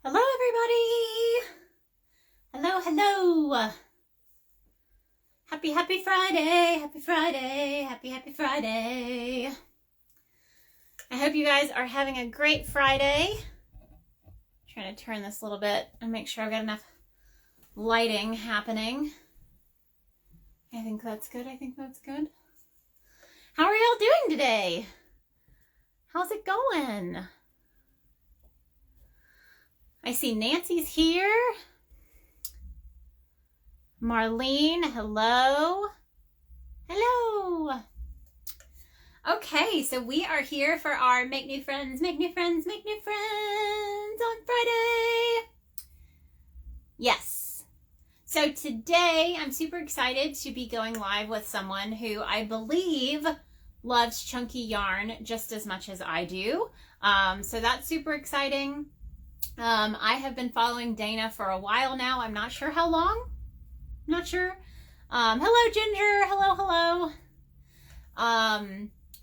Hello, everybody. Hello, hello. Happy Friday. Happy Friday. Happy Friday. I hope you guys are having a great Friday. I'm trying to turn this a little bit and make sure I've got enough lighting happening. I think that's good. How are y'all doing today? How's it going? I see Nancy's here. Marlene, hello. Hello. Okay, so we are here for our Make New Friends on Friday. Yes. So today I'm super excited to be going live with someone who I believe loves chunky yarn just as much as I do. So that's super exciting. I have been following Dana for a while now. I'm not sure how long. Not sure. Hello, Ginger. Hello.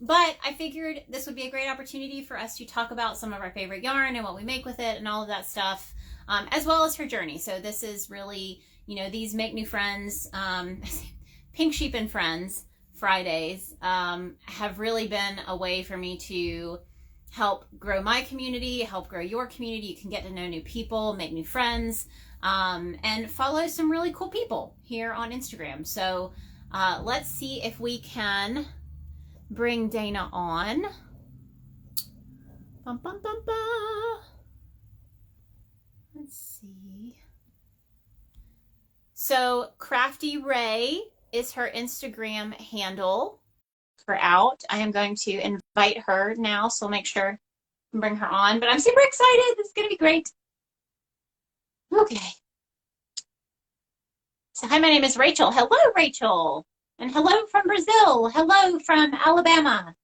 But I figured this would be a great opportunity for us to talk about some of our favorite yarn and what we make with it and all of that stuff, as well as her journey. So this is really, these Make New Friends, Pink Sheep and Friends Fridays, have really been a way for me to help grow my community, help grow your community. You can get to know new people, make new friends, and follow some really cool people here on Instagram. So let's see if we can bring Dana on. Bum, bum, bum, bum. Let's see. So Crafty Raye is her Instagram handle. Her out. I am going to invite her now, so I'll make sure I can bring her on. But I'm super excited. This is going to be great. Okay. So hi, my name is Rachel. Hello, Rachel. And hello from Brazil. Hello from Alabama.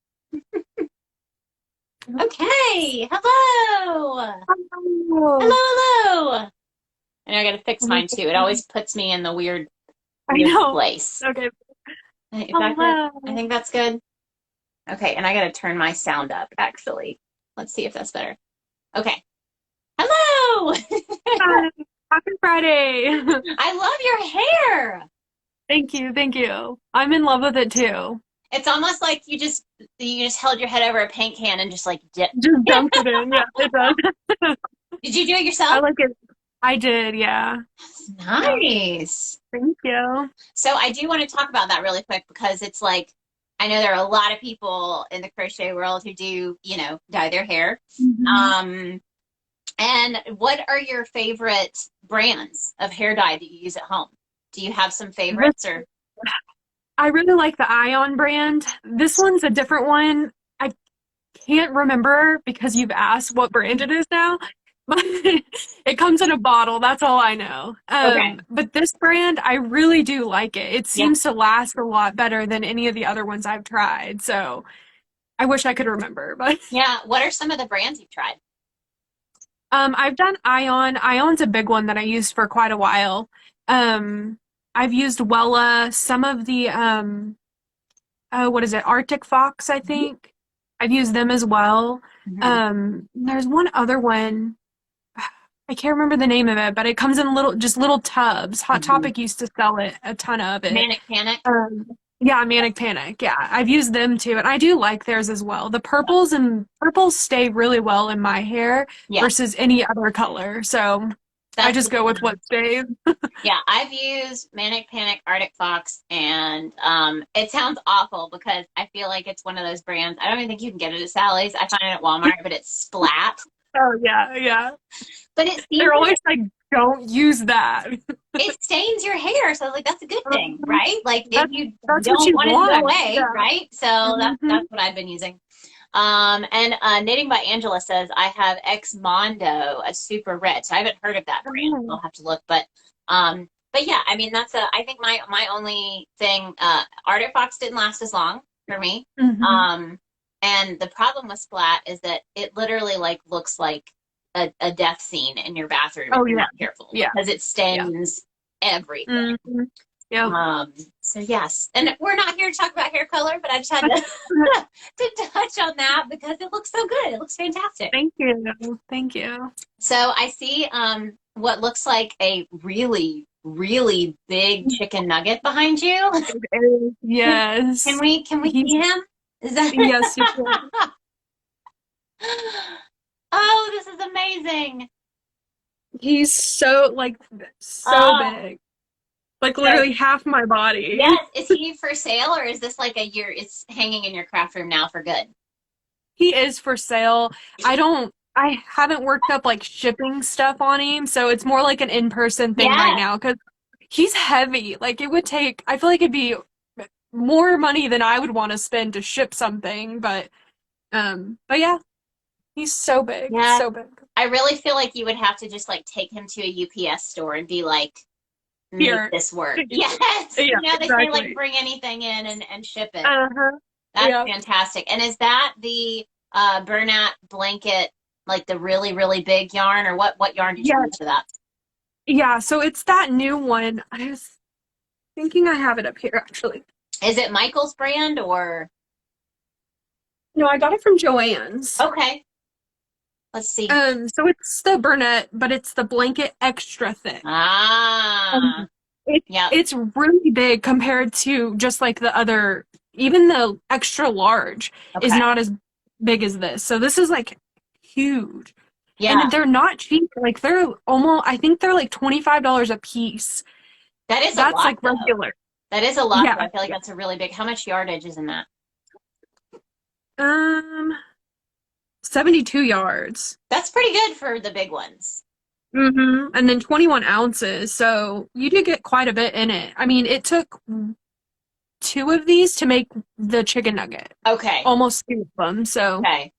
Okay. Hello. Hello. And I got to fix mine too. It always puts me in the weird place. Okay. I think that's good. Okay, and I gotta turn my sound up, actually. Let's see if that's better. Okay. Hello! Hi. Happy Friday. I love your hair! Thank you. I'm in love with it too. It's almost like you just held your head over a paint can and just like dipped. Just dumped it in. Yeah, it does. Did you do it yourself? I like it. I did, yeah. That's nice. Thank you. So I do want to talk about that really quick because it's like, I know there are a lot of people in the crochet world who do, dye their hair. Mm-hmm. And what are your favorite brands of hair dye that you use at home? Do you have some favorites or? I really like the Ion brand. This one's a different one. I can't remember because you've asked what brand it is now. But it comes in a bottle. That's all I know. Okay. But this brand, I really do like it. It seems to last a lot better than any of the other ones I've tried. So I wish I could remember. But yeah, what are some of the brands you've tried? I've done Ion. Ion's a big one that I used for quite a while. I've used Wella, some of the what is it? Arctic Fox, I think. I've used them as well. There's one other one. I can't remember the name of it, but it comes in little tubs. Hot Topic used to sell it, a ton of it. Manic Panic? Yeah, Manic Panic. Yeah, I've used them too, and I do like theirs as well. The purples stay really well in my hair versus any other color. So I just go with what stays. Yeah, I've used Manic Panic, Arctic Fox, and it sounds awful because I feel like it's one of those brands. I don't even think you can get it at Sally's. I find it at Walmart, but it's Splat. Oh, yeah. But it they're always like, don't use that. It stains your hair, so like that's a good thing, right? Like if you don't want it to go away, right? So that's what I've been using. And Knitting by Angela says I have Ex Mondo, a super red. So I haven't heard of that brand. I'll have to look, but yeah, I mean I think my only thing, Arctic Fox didn't last as long for me. And the problem with Splat is that it literally like looks like a death scene in your bathroom if you're not careful. Yeah. Because it stains everything. Yep. So yes, and we're not here to talk about hair color, but I just had to to touch on that because it looks so good. It looks fantastic. Thank you. Thank you. So I see what looks like a really, really big chicken nugget behind you. Yes. Can we He's see him? Is yes, you can. that Oh, this is amazing. He's so like so Oh, big. Like so literally half my body. yes, is he for sale or is this like a year it's hanging in your craft room now for good? He is for sale. I haven't worked up like shipping stuff on him, so it's more like an in-person thing right Yeah. now because he's heavy. Like it would take, I feel like it'd be more money than I would want to spend to ship something, but yeah, he's so big, Yeah. so big. I really feel like you would have to just like take him to a UPS store and be like, make Here. this work. Yes. Yeah, They say like exactly. bring anything in and ship it. Uh-huh. That's Yeah. fantastic. And is that the Bernat blanket, like the really, really big yarn, or what yarn did you Yeah. use for that? Yeah, so it's that new one. I was thinking I have it up here actually. Is it Michael's brand or No, I got it from Joann's. okay. Let's see. So it's the Bernat, but it's the blanket extra thick. Ah, yeah. It's really big compared to just like the other, even the extra large is Okay. not as big as this. So this is like huge. Yeah. And they're not cheap. Like they're almost, I think they're like $25 a piece. That is a That's lot like though. regular. That is a lot though. Yeah. I feel like that's a really big. How much yardage is in that? Um, 72 yards. That's pretty good for the big ones. And then 21 ounces. So you did get quite a bit in it. I mean, it took two of these to make the chicken nugget. Okay. Almost two of them. So, Okay.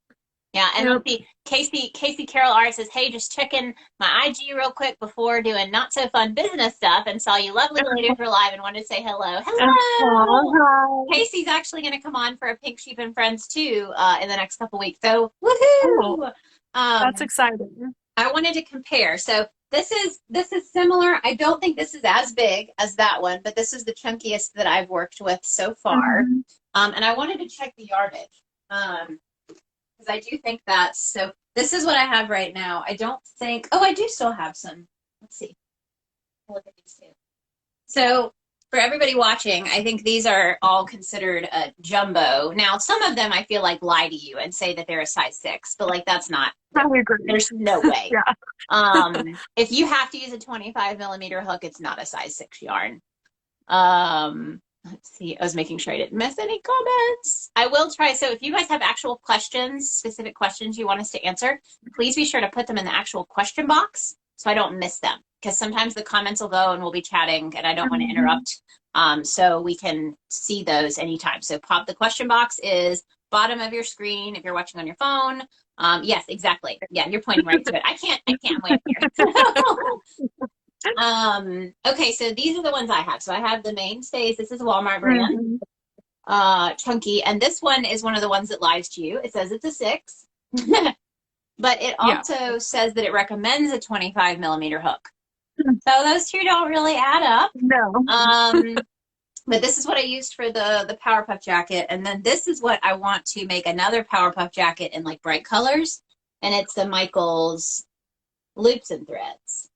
Yeah, and yep. let's see. Casey Carol Art says, "Hey, just checking my IG real quick before doing not so fun business stuff, and saw you lovely ladies were live and wanted to say hello. Hello. Hi. Casey's actually going to come on for a Pink Sheep and Friends too in the next couple weeks. So Oh, woohoo! that's exciting. I wanted to compare. So this is similar. I don't think this is as big as that one, but this is the chunkiest that I've worked with so far. Mhm. And I wanted to check the yardage. Because I do think that's so. This is what I have right now. I don't think. Oh, I do still have some. Let's see. Look at these two. So for everybody watching, I think these are all considered a jumbo. Now, some of them I feel like lie to you and say that they're a size 6, but like that's not. I agree. There's no way. Yeah. If you have to use a 25 millimeter hook, it's not a size 6 yarn. Let's see. I was making sure I didn't miss any comments. I will try. So if you guys have actual questions, specific questions you want us to answer, please be sure to put them in the actual question box so I don't miss them. Because sometimes the comments will go and we'll be chatting and I don't want to interrupt. So we can see those anytime. So pop the question box is bottom of your screen if you're watching on your phone. Yes, exactly. Yeah, you're pointing right to it. I can't wait here. Okay, so these are the ones I have. So I have the mainstays. This is a Walmart brand, chunky, and this one is one of the ones that lies to you. It says it's a 6, but it also says that it recommends a 25 millimeter hook. So those two don't really add up. No. But this is what I used for the Power Puff jacket, and then this is what I want to make another Power Puff jacket in like bright colors, and it's the Michaels Loops and Threads.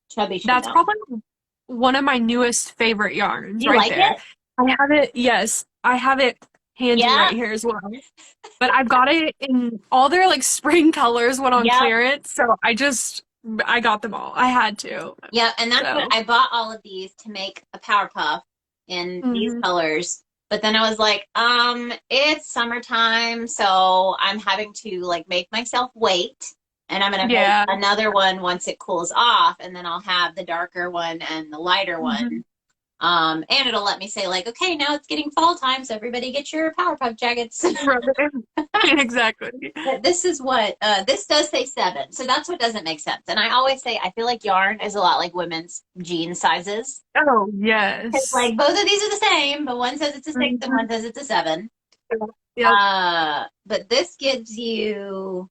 Chubby That's Chanel. probably one of my newest favorite yarns You right like there. it? I have it, yes, I have it handy Yeah. right here as well. But I've got it in all their like spring colors went on Yep. clearance, so I got them all. I had to. Yeah, and that's So. what I bought all of these to make a Power Puff in these Mhm. colors. But then I was like, it's summertime, so I'm having to like make myself wait. And I'm gonna make another one once it cools off, and then I'll have the darker one and the lighter one. And it'll let me say like, okay, now it's getting fall time, so everybody get your Power Puff jackets. Exactly. But this is what this does say 7, so that's what doesn't make sense. And I always say I feel like yarn is a lot like women's jean sizes. Oh It's yes. like both of these are the same, but one says it's a 6 and one says it's a 7. Yep. But this gives you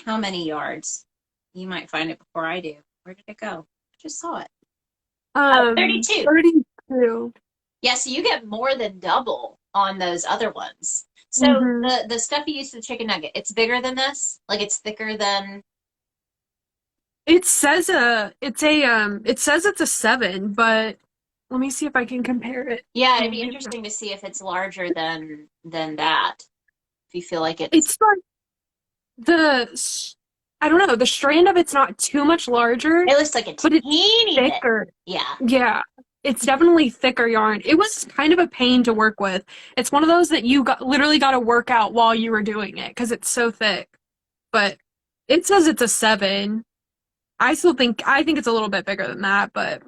how many yards? You might find it before I do. Where did it go? I just saw it. 32. 32. Yeah, so you get more than double on those other ones. So Hmm. the stuff you use for the chicken nugget, it's bigger than this? Like it's thicker than It says it's a 7, but let me see if I can compare it. yeah, it'd Oh, be maybe not. interesting to see if it's larger than that. If you feel like it's It's like the s- I don't know, the strand of it's not too much larger, it looks like a but it's teeny bit. thicker. Yeah. Yeah, it's definitely thicker yarn. It was kind of a pain to work with. It's one of those that literally got to work out while you were doing it because it's so thick. But it says it's a 7. I think it's a little bit bigger than that, but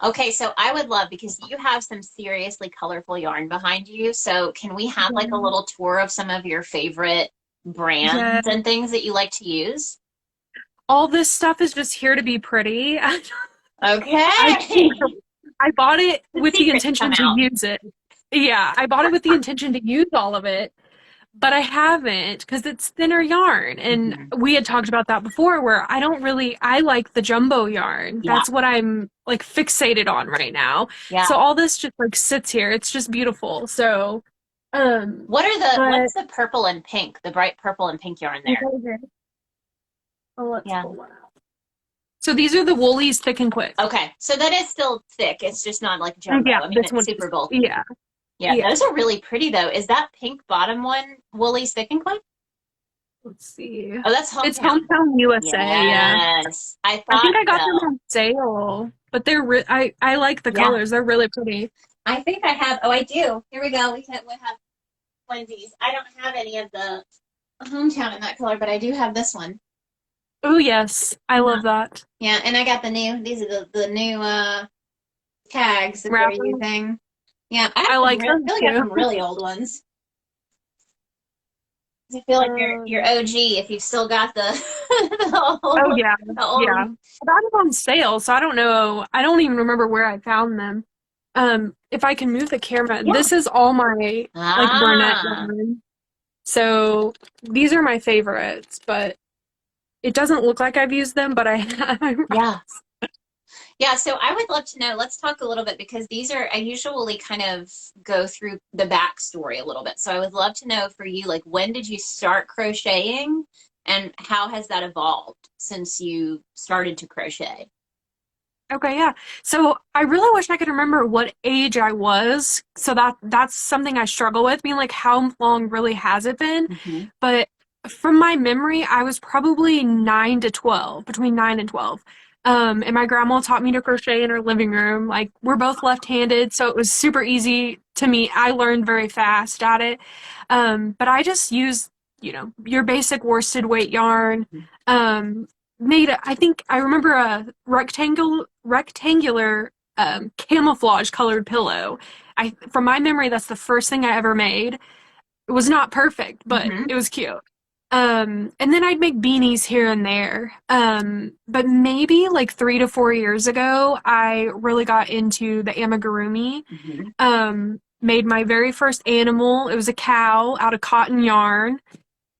Okay, so I would love because you have some seriously colorful yarn behind you. So can we have like a yeah. little tour of some of your favorite Yeah. brands and things that you like to use? All this stuff is just here to be pretty. I Okay. I bought it The with the secrets come intention to out. use it. Yeah, I bought it with the intention to use all of it, but I haven't because it's thinner yarn. And Mhm. we had talked about that before where I like the jumbo yarn. Yeah. That's what I'm like fixated on right now. Yeah. So all this just like sits here. It's just beautiful. So, What's but the purple and pink, the bright purple and pink yarn there? oh, let's Yeah. pull one out. So these are the Woolies Thick and Quick. Okay. So that is still thick. It's just not like jumbo. Yeah, I mean, this it's one super is. bulky. Yeah, Yeah, yeah. those are really pretty though. Is that pink bottom one Woolies Thick and Quick? Let's see. Oh, that's It's Hometown. Hometown USA, yeah. Yes. I I thought think I got them so. on sale, but I like the Yeah. colors. They're really pretty. I think I have. Oh, I do. Here we go. We have one of these. I don't have any of the Hometown in that color, but I do have this one. Oh, yes. I Yeah. love that. Yeah, and I got these are the new tags that they're Wrapper. using. Yeah, I have I some like I them feel like I have too. some really old ones. I feel like you're Um, OG if you've still got the oh yeah. the old. Yeah. I got them on sale, so I don't know. I don't even remember where I found them. If I can move the camera, Yeah. this is all my like Bernat Ah, yarn. So these are my favorites, but it doesn't look like I've used them, but I have. yeah. Yeah, so I would love to know. Let's talk a little bit because these are, I usually kind of go through the backstory a little bit. So I would love to know for you, like, when did you start crocheting and how has that evolved since you started to crochet? Okay, yeah. So I really wish I could remember what age I was. So that's something I struggle with, being like, how long really has it been? Hmm. But from my memory, I was probably 9 to 12, between 9 and 12. And my grandma taught me to crochet in her living room. Like, we're both left-handed, so it was super easy to me. I learned very fast at it. But I just used, your basic worsted weight yarn. Um, I think I remember a rectangular camouflage colored pillow. From my memory, that's the first thing I ever made. It was not perfect, but Hmm. it was cute. And then I'd make beanies here and there. But maybe like 3 to 4 years ago, I really got into the amigurumi. Hmm. Made my very first animal. It was a cow out of cotton yarn.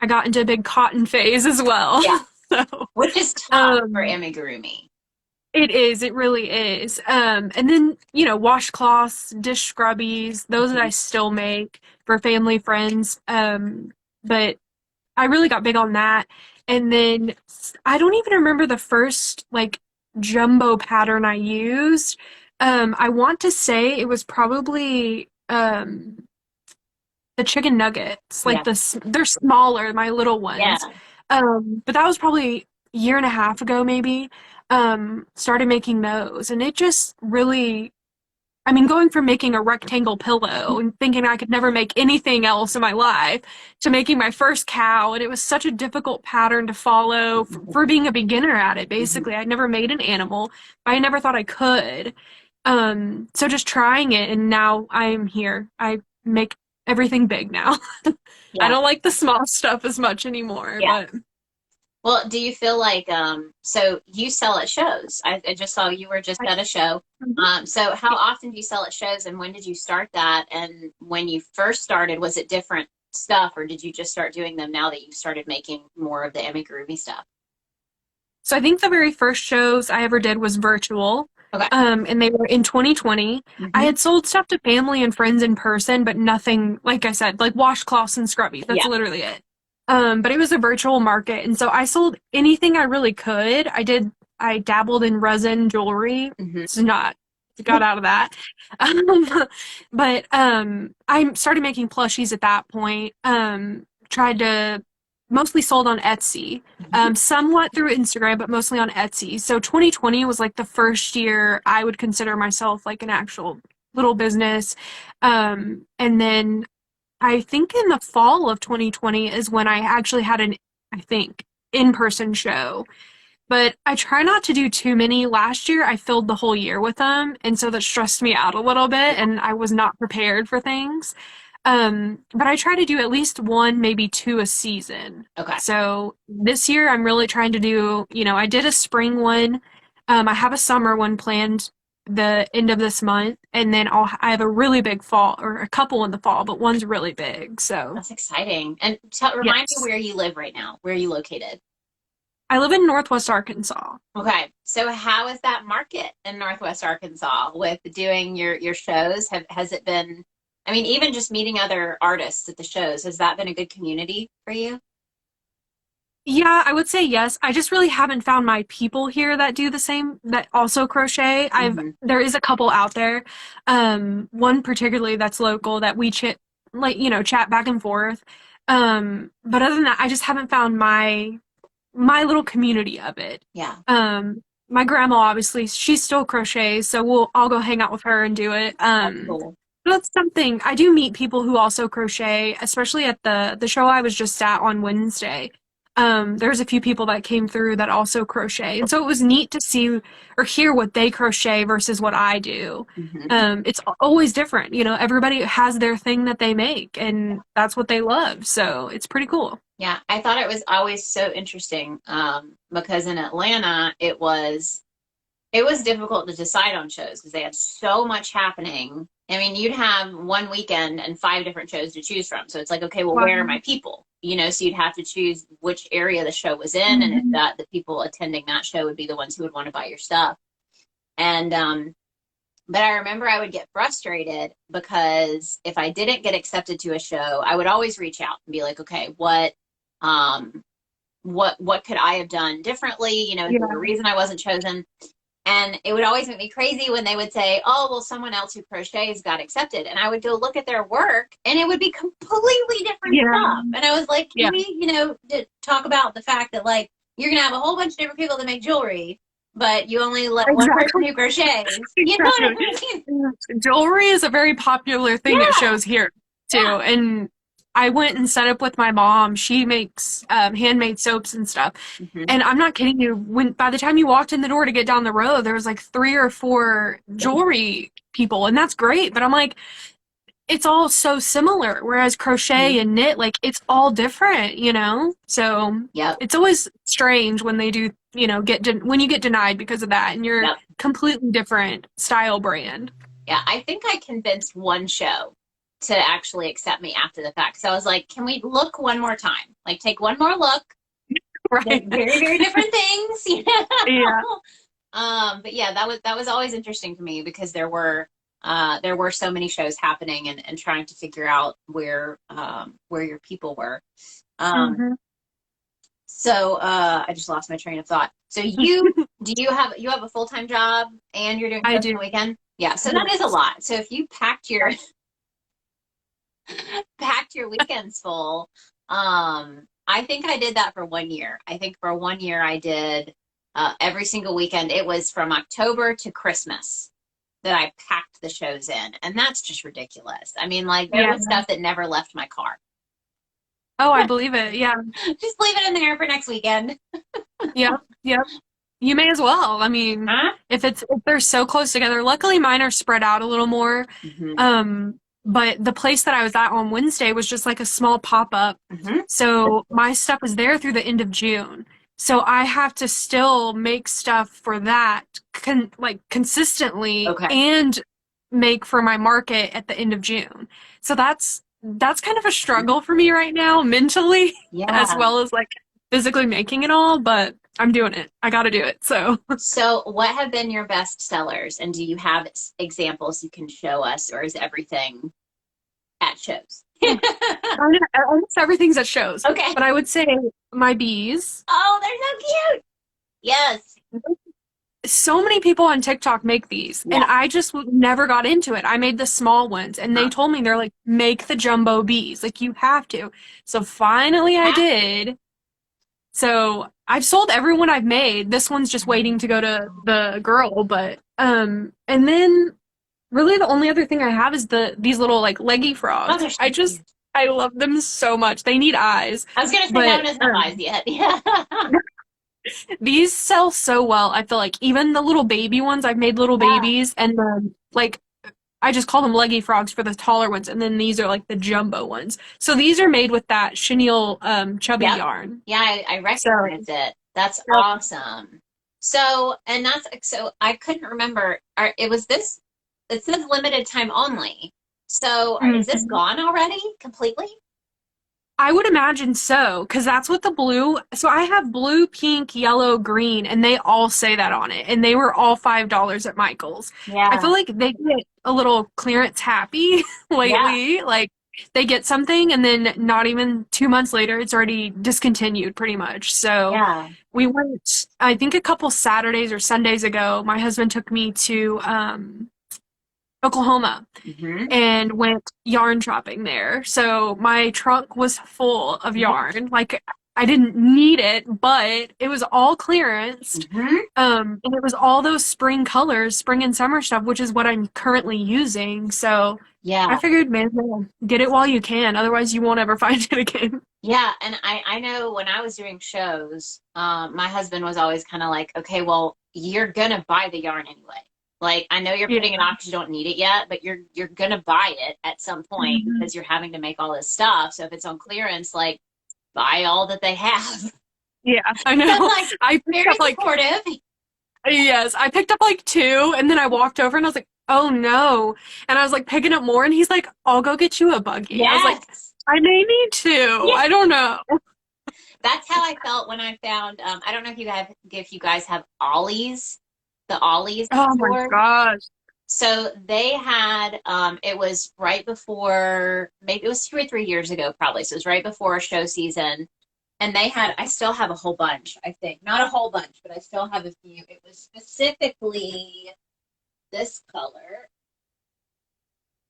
I got into a big cotton phase as well. Yeah, So, which is tough for um, amigurumi. it is. It really is. And then, washcloths, dish scrubbies, those that I Mhm. still make for family, friends. But I really got big on that. And then I don't even remember the first like jumbo pattern I used. I want to say it was probably the chicken nuggets. Yeah, They're smaller, my little ones. yeah. But that was probably a year and a half ago, maybe. Started making those, and it just really. I mean, going from making a rectangle pillow and thinking I could never make anything else in my life to making my first cow, and it was such a difficult pattern to follow for being a beginner at it, Mhm. basically. I'd never made an animal, but I never thought I could. So just trying it, and now I'm here. I make everything big now. I Yeah, don't like the small stuff as much anymore, yeah. but Well, do you feel like so you sell at shows? I just saw you were just I, at a show. So how often do you sell at shows and when did you start that? And when you first started, was it different stuff or did you just start doing them now that you've started making more of the amigurumi stuff? so I think the very first shows I ever did was virtual. Okay. And they were in 2020. I Hmm. had sold stuff to family and friends in person, but nothing, like I said, like washcloths and scrubbies. That's Yeah. literally it. But it was a virtual market, and so I sold anything I really could. I dabbled in resin jewelry. Hmm. It's not, got out of that. Um, but I started making plushies at that point. Tried to mostly sold on Etsy. Hmm. Somewhat through Instagram, but mostly on Etsy. So 2020 was like the first year I would consider myself like an actual little business. And then I think in the fall of 2020 is when I actually had I think, in-person show. But I try not to do too many. Last year, I filled the whole year with them, and so that stressed me out a little bit, Yeah. and I was not prepared for things. But I try to do at least one, maybe two a season. Okay. So this year, I'm really trying to do, I did a spring one. I have a summer one planned the end of this month, and then I have a really big fall, or a couple in the fall, but one's really big. So That's exciting. And remind me yes, where you live right now. Where are you located? I live in Northwest Arkansas. Okay. So how is that market in Northwest Arkansas with doing your shows? Has it been, I mean, even just meeting other artists at the shows, has that been a good community for you? Yeah, I would say yes. I just really haven't found my people here that do the same, that also crochet. Hmm. There is a couple out there. One particularly that's local that we chat back and forth. But other than that, I just haven't found my little community of it. Yeah. My grandma, obviously, she still crochets, so I'll go hang out with her and do it. That's cool. That's something I do meet people who also crochet, especially at the show I was just at on Wednesday. There's a few people that came through that also crochet, and so it was neat to see or hear what they crochet versus what I do. Hmm. It's always different, everybody has their thing that they make, and that's what they love, so it's pretty cool. Yeah, I thought it was always so interesting because in Atlanta it was difficult to decide on shows because they had so much happening. I mean, you'd have one weekend and five different shows to choose from. So it's like, okay, well, where are Wow. my people? So you'd have to choose which area the show was in, and if Mhm. that the people attending that show would be the ones who would want to buy your stuff. And but I remember I would get frustrated because if I didn't get accepted to a show, I would always reach out and be like, okay, um what could I have done differently? Is there a Yeah, reason I wasn't chosen? And it would always make me crazy when they would say, oh, well, someone else who crochets got accepted. And I would go look at their work and it would be completely different yeah, stuff. And I was like, can yeah, we, talk about the fact that like you're going to have a whole bunch of different people that make jewelry, but you only let one person exactly. who crochets. You know what Exactly. I mean? Jewelry is a very popular thing at Yeah. shows here too. Yeah. And I went and set up with my mom. She makes handmade soaps and stuff. Hmm. And I'm not kidding you. When by the time you walked in the door to get down the road, there was like three or four jewelry people, and that's great. But I'm like, it's all so similar. Whereas crochet and knit, like it's all different. So Yep. it's always strange when they do, when you get denied because of that, and you're Yep. completely different style brand. Yeah. I think I convinced one show to actually accept me after the fact. So I was like, can we look one more time? Like take one more look. They're Right. very, very different things, Yeah. But yeah, that was always interesting to me because there were so many shows happening and trying to figure out where your people were. Um, Hmm. so I just lost my train of thought. So you have a full-time job and you're doing I shows on do. the weekend? Yeah, so that is a Yes. lot. So if you packed your weekends full, I think I did that for 1 year. I think for 1 year I did every single weekend. It was from October to Christmas that I packed the shows in, and that's just ridiculous. I mean, like there Yeah. was stuff that never left my car. Oh, I believe it. Yeah. Just leave it in there for next weekend. Yep. Yep. You may as well. I mean, Huh? if they're so close together. Luckily, mine are spread out a little more. Hmm. But the place that I was at on Wednesday was just like a small pop-up. Hmm. So my stuff is there through the end of June. So I have to still make stuff for that consistently Okay. and make for my market at the end of June. So that's kind of a struggle for me right now mentally as Yeah. well as like physically making it all, but I'm doing it. I got to do it. So, So, what have been your best sellers, and do you have examples you can show us, or is everything at shows? almost everything's at shows. Okay. But I would say my bees. Oh, they're so cute. Yes. So many people on TikTok make these, and Yeah. I just never got into it. I made the small ones, and they told me, they're like, make the jumbo bees. Like, you have to. So finally I did. So I've sold every one I've made. This one's just waiting to go to the girl, but and then really the only other thing I have is these little like leggy frogs. Oh, so I love them so much. They need eyes. I was gonna say no one has no eyes yet. Yeah. These sell so well. I feel like even the little baby ones, I've made little babies, and then like I just call them leggy frogs for the taller ones, and then these are like the jumbo ones. So these are made with that chenille chubby yarn. Yeah, I recognize it. That's awesome. So, and so I couldn't remember. It says limited time only. So, is this gone already completely? I would imagine so, because that's what the blue. So I have blue, pink, yellow, green, and they all say that on it. And they were all $5 at Michael's. Yeah. I feel like they get a little clearance happy lately. Yeah. Like they get something, and then not even 2 months later, it's already discontinued pretty much. So we went, I think a couple Saturdays or Sundays ago, my husband took me to Oklahoma and went yarn shopping there. So my trunk was full of yarn. Like I didn't need it, but it was all clearance. And it was all those spring colors, spring and summer stuff, which is what I'm currently using. So I figured, man, get it while you can. Otherwise you won't ever find it again. Yeah. And I know when I was doing shows, my husband was always kind of like, okay, well, you're going to buy the yarn anyway. Like, I know you're putting it on because you don't need it yet, but you're going to buy it at some point because you're having to make all this stuff. So if it's on clearance, like, buy all that they have. Yeah, I know. Like, I picked up, like, supportive. Yes, I picked up, like, 2, and then I walked over, and I was like, oh, no. And I was, like, picking up more, and he's like, I'll go get you a buggy. Yes. I was like, I may need to. Yes. I don't know. That's how I felt when I found, I don't know if you guys have Ollies. The Ollies. Oh my gosh. So they had, it was right before, maybe it was 2 or 3 years ago, probably. So it was right before show season. And I still have a whole bunch, I think. Not a whole bunch, but I still have a few. It was specifically this color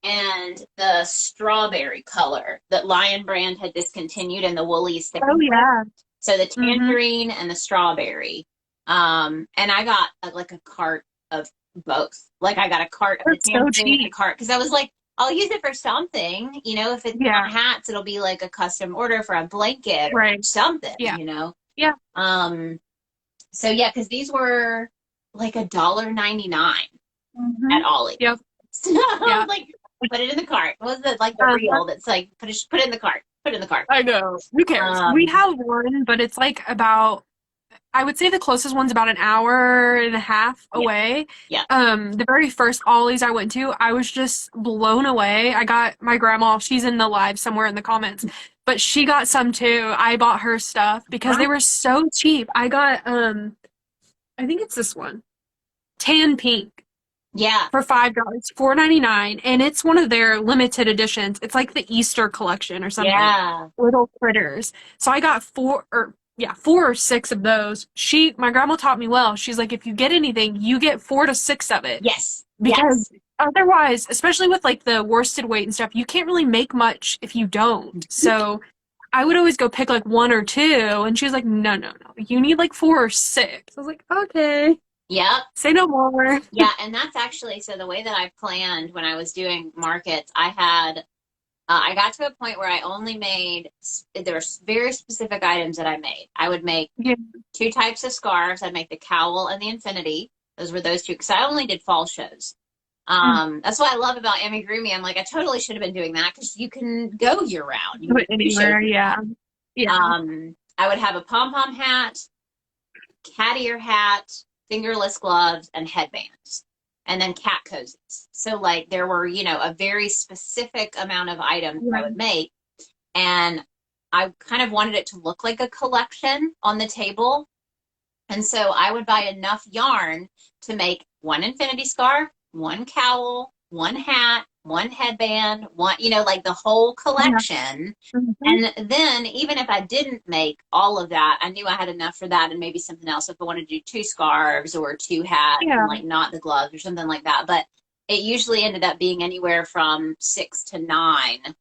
and the strawberry color that Lion Brand had discontinued and the Woolies. Oh, yeah. So the tangerine and the strawberry. And I got like a cart of both. Like I got a cart of the tangerine and a cart because I was like, I'll use it for something. You know, if it's not hats, it'll be like a custom order for a blanket or something. You know. Yeah. So yeah, because these were like $1.99 at Ollie. Yep. So I was like, put it in the cart. What was it like the reel that's like put it in the cart? Put it in the cart. I know. Who cares? We have one, but it's like about. I would say the closest one's about an hour and a half away. Yeah. The very first Ollie's I went to, I was just blown away. I got my grandma, she's in the live somewhere in the comments, but she got some too. I bought her stuff because they were so cheap. I got, I think it's this one, tan pink. Yeah. For $5, $4.99, and it's one of their limited editions. It's like the Easter collection or something. Yeah. Little critters. So I got 4 or 6 of those. My grandma taught me well. She's like, if you get anything, you get 4 to 6 of it. Yes. Because otherwise, especially with like the worsted weight and stuff, you can't really make much if you don't. So I would always go pick like 1 or 2, and she was like, no. You need like 4 or 6. I was like, okay. Yep. Say no more. Yeah, and that's actually, so the way that I planned when I was doing markets, I got to a point where I only made, there were very specific items that I made. I would make 2 types of scarves. I'd make the cowl and the infinity. Those were those 2, because I only did fall shows. That's what I love about amigurumi. I'm like, I totally should have been doing that, because you can go year round. You can anywhere, yeah. I would have a pom-pom hat, cat ear hat, fingerless gloves, and headbands. And then cat cozies. So like there were, a very specific amount of items I would make. And I kind of wanted it to look like a collection on the table. And so I would buy enough yarn to make one infinity scarf, one cowl, one hat, one headband, one, like the whole Yeah. collection. Mhm. And then even if I didn't make all of that, I knew I had enough for that and maybe something else if I wanted to do two scarves or two hats and Yeah. like not the gloves or something like that. But it usually ended up being anywhere from 6 to 9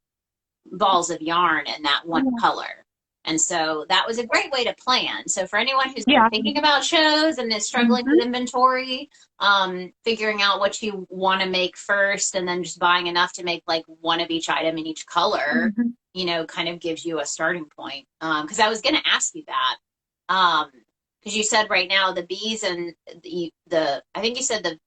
balls of yarn in that one Yeah. color. And so that was a great way to plan. So for anyone who's like Yeah. thinking about shows and is struggling with Mhm. inventory, figuring out what you want to make first and then just buying enough to make like one of each item in each color, Mhm. kind of gives you a starting point. Because I was going to ask you that. Because you said right now the bees and I think you said the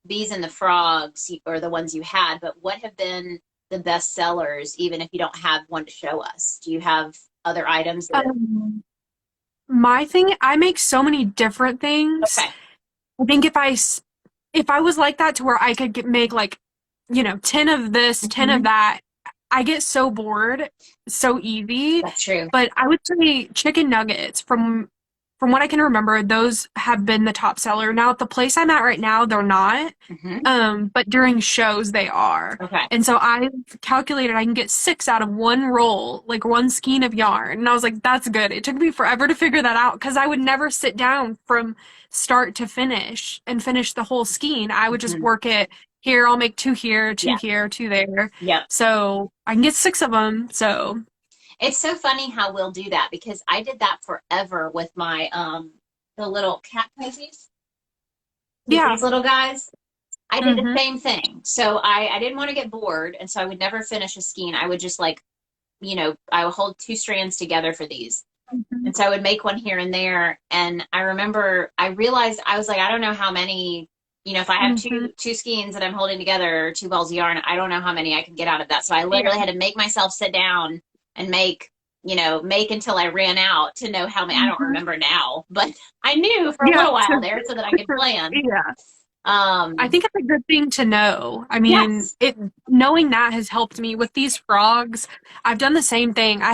bees and the frogs are the ones you had, but what have been the best sellers, even if you don't have one to show us? Do you have other items that Um, my thing, I make so many different things. okay. I think if I was like that to where I could make like, 10 of this, 10 of Mm-hmm. that, I get so bored so easy. That's true. But I would say chicken nuggets from what I can remember, those have been the top seller. Now at the place I'm at right now, they're not. Mm-hmm. But during shows they are. Okay. And so I calculated I can get 6 out of one roll, like one skein of yarn. And I was like, that's good. It took me forever to figure that out because I would never sit down from start to finish and finish the whole skein. I would just Mm-hmm. work it here, I'll make 2 here, 2 Yeah. here, 2 there. Yep. So I can get 6 of them. So It's so funny how we'll do that because I did that forever with my the little cat posies, yeah. these little guys. I did the Mm-hmm. same thing. So I didn't want to get bored, and so I would never finish a skein. I would just like, I would hold 2 strands together for these. Mm-hmm. And so I would make one here and there. And I remember I realized I was like, I don't know how many, if I have Mm-hmm. two skeins that I'm holding together or 2 balls of yarn, I don't know how many I can get out of that. So I Yeah. literally had to make myself sit down and make until I ran out to know how many. I don't Mm-hmm. remember now, but I knew for a Yeah. little while there so that I could plan. Yeah. I Um, think it's a good thing to know. I mean, yes. it knowing that has helped me with these frogs. I've done the same thing. I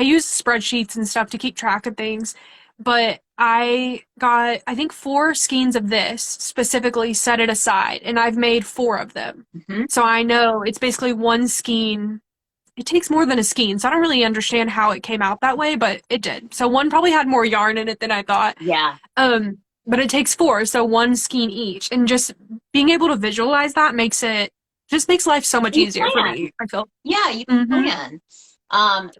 use spreadsheets and stuff to keep track of things, but I got, I think 4 skeins of this specifically set it aside, and I've made 4 of them. Hmm. So I know it's basically one skein. It takes more than a skein, so I don't really understand how it came out that way, but it did. So one probably had more yarn in it than I thought. Yeah. But it takes 4, so one skein each. And just being able to visualize that makes life so much You easier for plan. me, I feel. Yeah, you Hmm. plan. Um,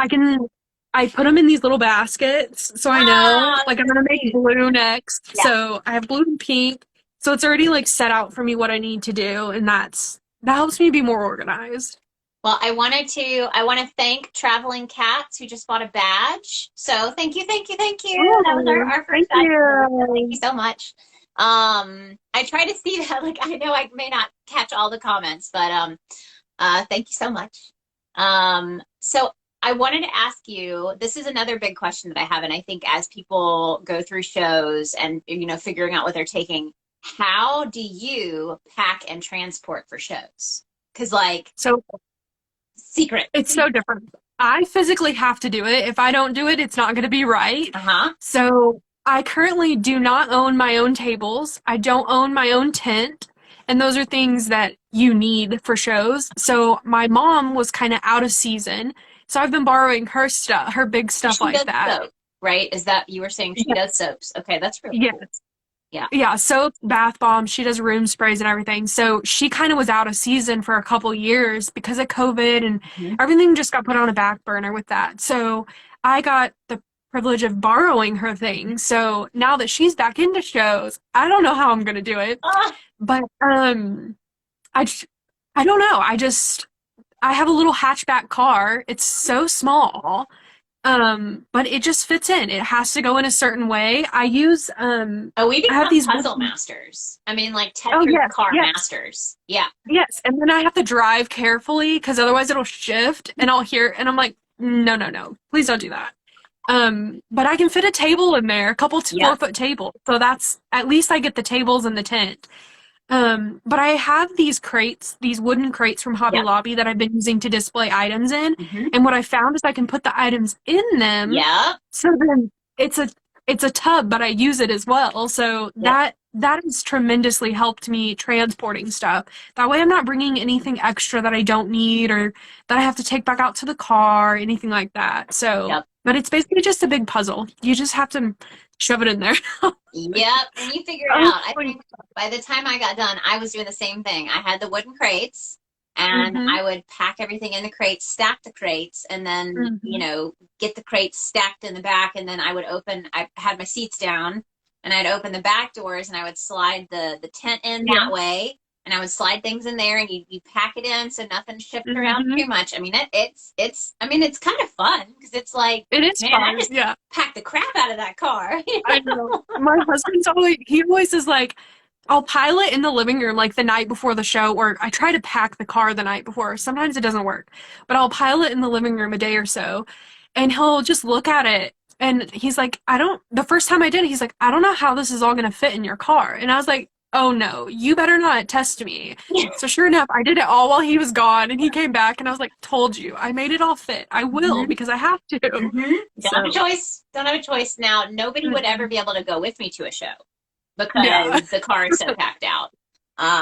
I put them in these little baskets, so I know, ah, like I'm that's gonna make cute. blue next. Yeah. So I have blue and pink. So it's already like set out for me what I need to do, and that helps me be more organized. Well, I want to thank Traveling Cats who just bought a badge. So thank you, thank you, thank you. That was Oh, our first thank badge. So thank you you. so much. I try to see that. Like I know I may not catch all the comments, but thank you so much. So I wanted to ask you, this is another big question that I have, and I think as people go through shows and figuring out what they're taking, how do you pack and transport for shows? Because like So secret. it's so different. I physically have to do it. If I don't do it, it's not going to be right. Uh-huh. So I currently do not own my own tables. I don't own my own tent. And those are things that you need for shows. So my mom was kind of out of season. So I've been borrowing her stuff, her big stuff She like does that. soap, right? Is that you were saying she Yes. does soaps? Okay, that's really Yes. cool. Yeah. Yeah, soap, bath bombs, she does room sprays and everything. So she kind of was out of season for a couple years because of COVID and Mhm. everything just got put on a back burner with that. So I got the privilege of borrowing her things. So now that she's back into shows, I don't know how I'm gonna do it. Ah, But I j- I don't know. I have a little hatchback car. It's so small. But it just fits in. It has to go in a certain way. oh, we I have become these puzzle masters. I mean, like oh Tetris yes, car yes. masters. Yeah. Yes, and then I have to drive carefully because otherwise it'll shift and I'll hear and I'm like, no, no, no, please don't do that. But I can fit a table in there, a couple Yeah. 4-foot tables. So that's at least I get the tables and the tent. But I have these crates, these wooden crates from Hobby Yeah. Lobby that I've been using to display items in. Hmm. And what I found is I can put the items in them. Yeah. So then it's a it's a tub, but I use it as well. So Yep. that has tremendously helped me transporting stuff. That way I'm not bringing anything extra that I don't need or that I have to take back out to the car, anything like that. So, Yep. but it's basically just a big puzzle. You just have to shove it in there. Yep. And you figure it Oh, out. I think by the time I got done, I was doing the same thing. I had the wooden crates and mhm, I would pack everything in the crates, stack the crates, and then, mhm. get the crates stacked in the back. And then I had my seats down and I'd open the back doors and I would slide the tent in Yeah. that way. And I would slide things in there and you pack it in so nothing's shipped around Mhm. too much. I mean, it's kind of fun because it's like, It is man, I fun. just Yeah. packed the crap out of that car. I know. My husband's always is like, I'll pile it in the living room like the night before the show, or I try to pack the car the night before. Sometimes it doesn't work, but I'll pile it in the living room a day or so, and he'll just look at it and he's like, the first time I did it, he's like, I don't know how this is all gonna fit in your car. And I was like, oh no, you better not test me. So sure enough, I did it all while he was gone, and he came back and I was like, told you, I made it all fit. I will Mhm. because I have to. Don't have a So, choice. Don't have a choice. Now, nobody would ever mhm. be able to go with me to a show Yeah. because the car is so packed out.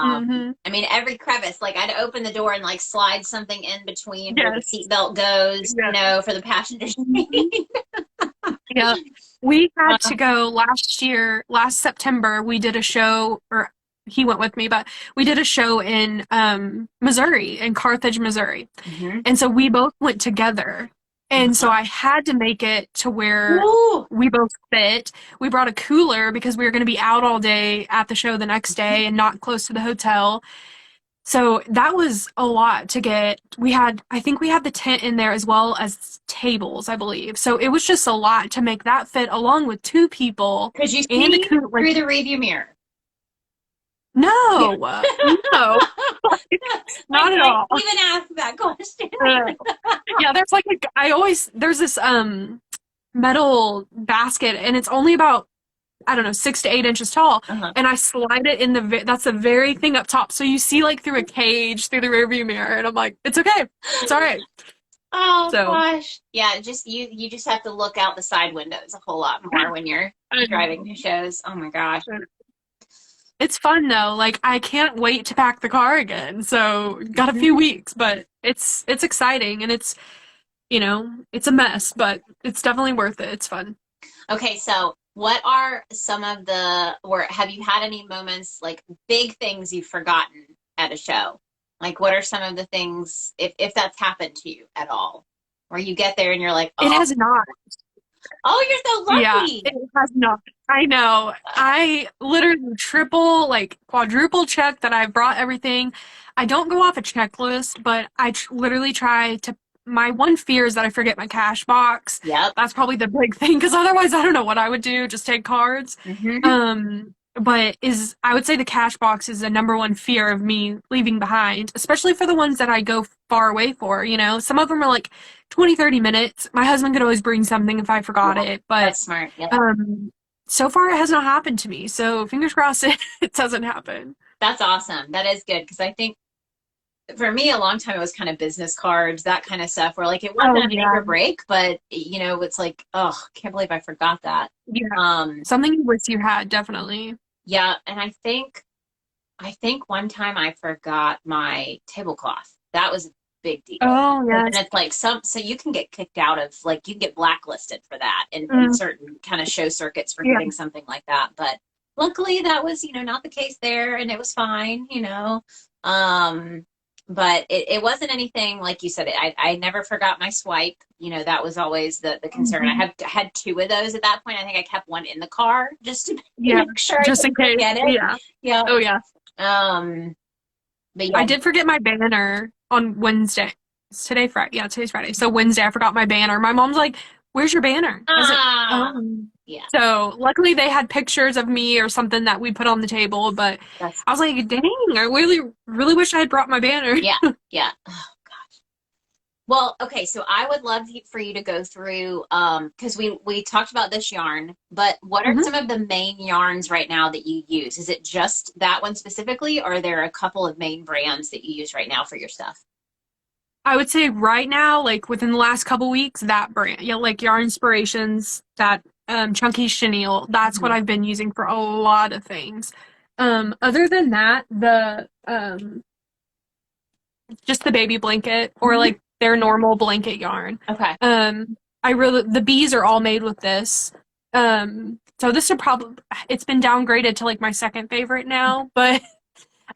hmm I mean, every crevice, like I'd open the door and like slide something in between where the Yes. seatbelt goes, Yeah. for the passenger Mhm. seat. Yep. We had to Uh, go last September, we did a show, or he went with me, but we did a show in Missouri, in Carthage, Missouri. mhm. And so we both went together. And so Uh-huh. I had to make it to where Woo! we both fit. We brought a cooler because we were going to be out all day at the show the next day and not close to the hotel. So that was a lot to get. I think we had the tent in there as well as tables, I believe. So it was just a lot to make that fit along with two people Because you and a see coot. Like, through the rearview mirror. Yeah. no, no, I not at didn't all. even ask that question. Uh, yeah, there's this metal basket and it's only about, I don't know, 6 to 8 inches tall. Uh-huh. And I slide it in that's the very thing up top. So you see like through a cage through the rearview mirror. And I'm like, it's okay. It's all right. Oh So gosh. Yeah, just you just have to look out the side windows a whole lot more when you're I driving know. to shows. Oh my gosh. It's fun though. Like I can't wait to pack the car again. So got a few Mhm. weeks, but it's exciting and it's a mess, but it's definitely worth it. It's fun. Okay, so what are some of or have you had any moments like big things you've forgotten at a show? Like what are some of the things if that's happened to you at all? Where you get there and you're like, It oh, has not. you're so Yeah, lucky. it has not. I know. I literally triple, like quadruple check that I've brought everything. I don't go off a checklist, but literally try to. My one fear is that I forget my cash box. Yep. That's probably the big thing because otherwise I don't know what I would do. Just take cards. Hmm. But I would say the cash box is the number one fear of me leaving behind, especially for the ones that I go far away for. Some of them are like 20, 30 minutes. My husband could always bring something if I forgot Yeah, it, but that's smart. Yep. um, so far it has not happened to me. So fingers crossed it doesn't happen. That's awesome. That is good because I think for me a long time it was kind of business cards, that kind of stuff where like it wasn't Oh a make yeah, or break, but it's like, oh, can't believe I forgot that. yeah. Um, Something you wish you had, definitely. yeah, and I think one time I forgot my tablecloth. That was a big deal. Oh And yes. it's like so you can get kicked out of like you can get blacklisted for that in Mm, certain kind of show circuits for yeah. getting something like that. But luckily that was, not the case there and it was fine. Um, but it wasn't anything like you said. I never forgot my swipe. That was always the concern. I Mhm. had two of those at that point. I think I kept one in the car just to Yeah, make sure I just in didn't case. forget it. Yeah. Yeah. Oh yeah. Um, but I yeah, did forget my banner on Wednesday. It's today Friday. Yeah, today's Friday. So Wednesday I forgot my banner. My mom's like, "Where's your banner?" I was like, ah, "Oh." yeah, So luckily they had pictures of me or something that we put on the table, but that's I was like, "Dang, I really really wish I had brought my banner." yeah, yeah. Well, okay, so I would love for you to go through because we talked about this yarn, but what are Mhm. some of the main yarns right now that you use? Is it just that one specifically, or are there a couple of main brands that you use right now for your stuff? I would say right now, like within the last couple weeks, that brand, yeah, like Yarn Inspirations, that chunky chenille. That's what Mhm. I've been using for a lot of things. Other than that, the just the baby blanket or Mhm. like their normal blanket yarn. Okay. The bees are all made with this. So this would probably it's been downgraded to like my second favorite now, but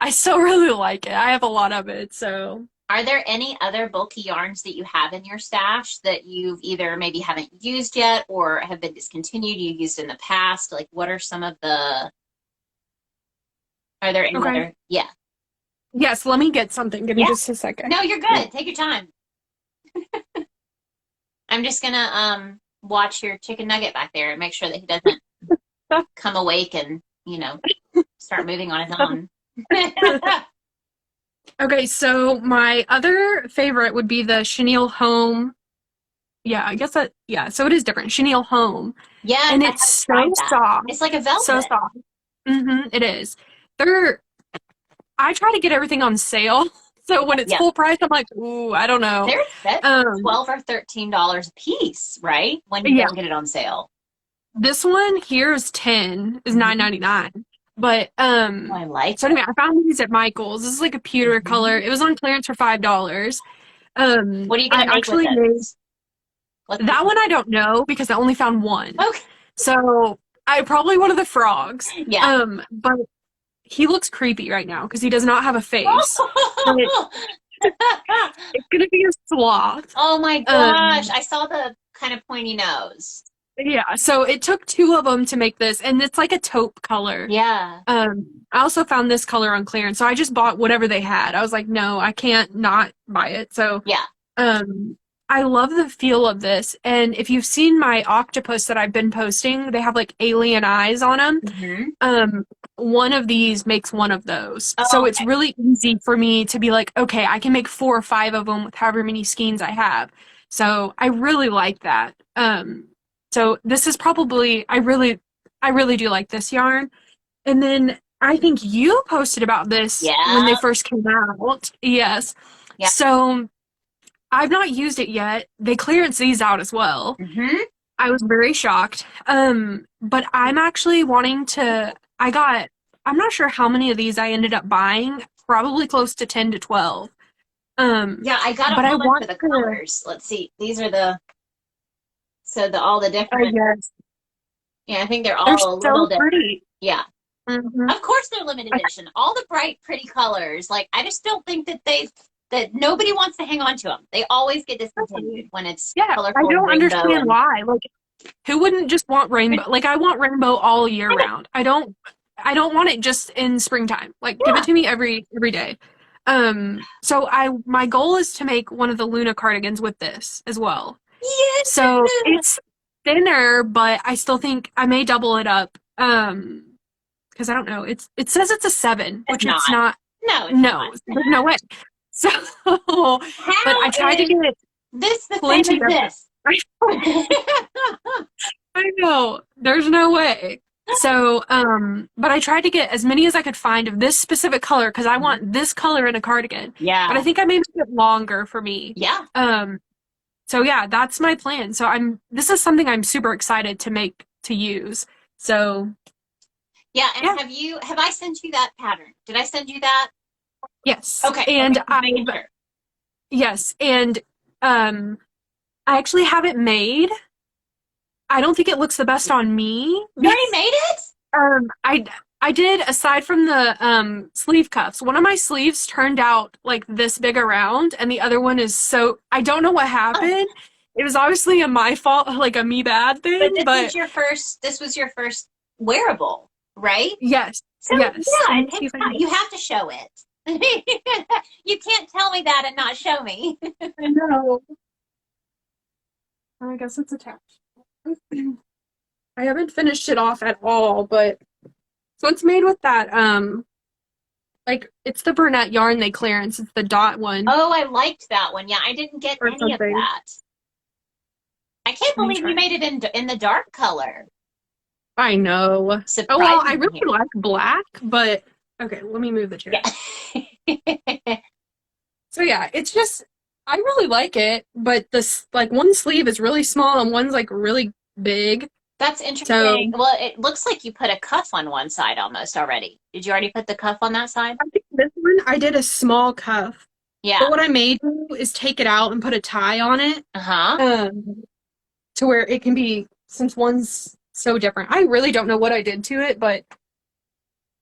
I still really like it. I have a lot of it, so Are there any other bulky yarns that you have in your stash that you've either maybe haven't used yet or have been discontinued, you used in the past? Like, what are some of the, are there any okay. other? Yeah. Yes, let me get something. Give me Yeah. just a second. No, you're good. Take your time. I'm just gonna watch your chicken nugget back there and make sure that he doesn't come awake and, start moving on his own. Okay, so my other favorite would be the chenille home. Yeah, I guess that, yeah, so it is different. Chenille home. Yes, And I it's haven't so tried that. soft. It's like a So velvet. soft. It is. They're, I try to get everything on sale. So when it's Yeah. full price, I'm like, ooh, I don't know. They're that's Um, 12 or $13 a piece, right? When you yeah, don't get it on sale. this one here is 10, is Mhm. 9.99. But Oh, I like so anyway, I found these at Michael's. This is like a pewter color. Mhm. It was on clearance for $5. What are you I gonna make with actually it? made Let's that one I don't know because I only found one. okay. So I probably one of the frogs. Yeah. But he looks creepy right now because he does not have a face. But it's gonna be a sloth. Oh my gosh. Um, I saw the kind of pointy nose. yeah, so it took two of them to make this, and it's like a taupe color. Yeah. I also found this color on clearance, so I just bought whatever they had. I was like, no, I can't not buy it. So, Yeah. um, I love the feel of this. And if you've seen my octopus that I've been posting, they have like alien eyes on them. Hmm. One of these makes one of those. Oh, So it's okay. really easy for me to be like, okay, I can make 4 or 5 of them with however many skeins I have. So I really like that. So this is probably I really do like this yarn. And then I think you posted about this when they Yeah. first came out. Yes. Yeah. So I've not used it yet. They clearance these out as well. Hmm. I was very shocked. But I'm actually wanting to I'm not sure how many of these I ended up buying, probably close to 10 to 12. Yeah, I got But them I all want into the to colors. Let's see. These are all the I different. guess Yeah, I think they're they're all a little so different. pretty. Yeah. Hmm Of course they're limited edition. All the bright, pretty colors. Like I just don't think that nobody wants to hang on to them. They always get discontinued when it's Yeah, I colorful and don't rainbow understand and why. Like, who wouldn't just want rainbow? Like, I want rainbow all year round. I don't want it just in springtime. Like, give it yeah. to me every day. So my goal is to make one of the Luna cardigans with this as well. So Yeah. it's thinner, but I still think I may double it up. Because I don't know. It says it's a 7, It's which not. it's not. No, it's No, not. there's no way. So, but How I tried to is get this the same plenty as of. this? I know. I know. There's no way. So, but I tried to get as many as I could find of this specific color because I want this color in a cardigan. But I Yeah. think I may make it longer for me. Yeah. So yeah, that's my plan. So this is something I'm super excited to make to use. So Yeah. And yeah, have I sent you that pattern? Did I send you that? yes. Okay. Okay. And Just making sure. yes, and I actually have it made. I don't think it looks the best on me. You already made it? I did, aside from the sleeve cuffs. One of my sleeves turned out like this big around, and the other one is so I don't know what Oh, happened. It was obviously a my fault, like a me bad but thing, but this was your first wearable, right? yes, So yes. Let yeah, me it see takes if I time. can. You have to show it. You can't tell me that and not show me. I know. I guess it's attached. I haven't finished it off at all, but so it's made with that like it's the Bernat yarn they clearance. It's the dot one Oh, I liked that one. Yeah, I didn't get or any of something. that. I can't Let me believe you try. made it in the dark color. I know. Oh well, I Surprising really here. like black, but okay, let me move the chair. Yeah. So yeah, it's just I really like it, but this like one sleeve is really small and one's like really big. That's So interesting. Well, it looks like you put a cuff on one side almost already. Did you already put the cuff on that side? I think this one I did a small cuff. But Yeah. what I may do is take it out and put a tie on it. Uh-huh. Um, to where it can be, since one's so different. I really don't know what I did to it, but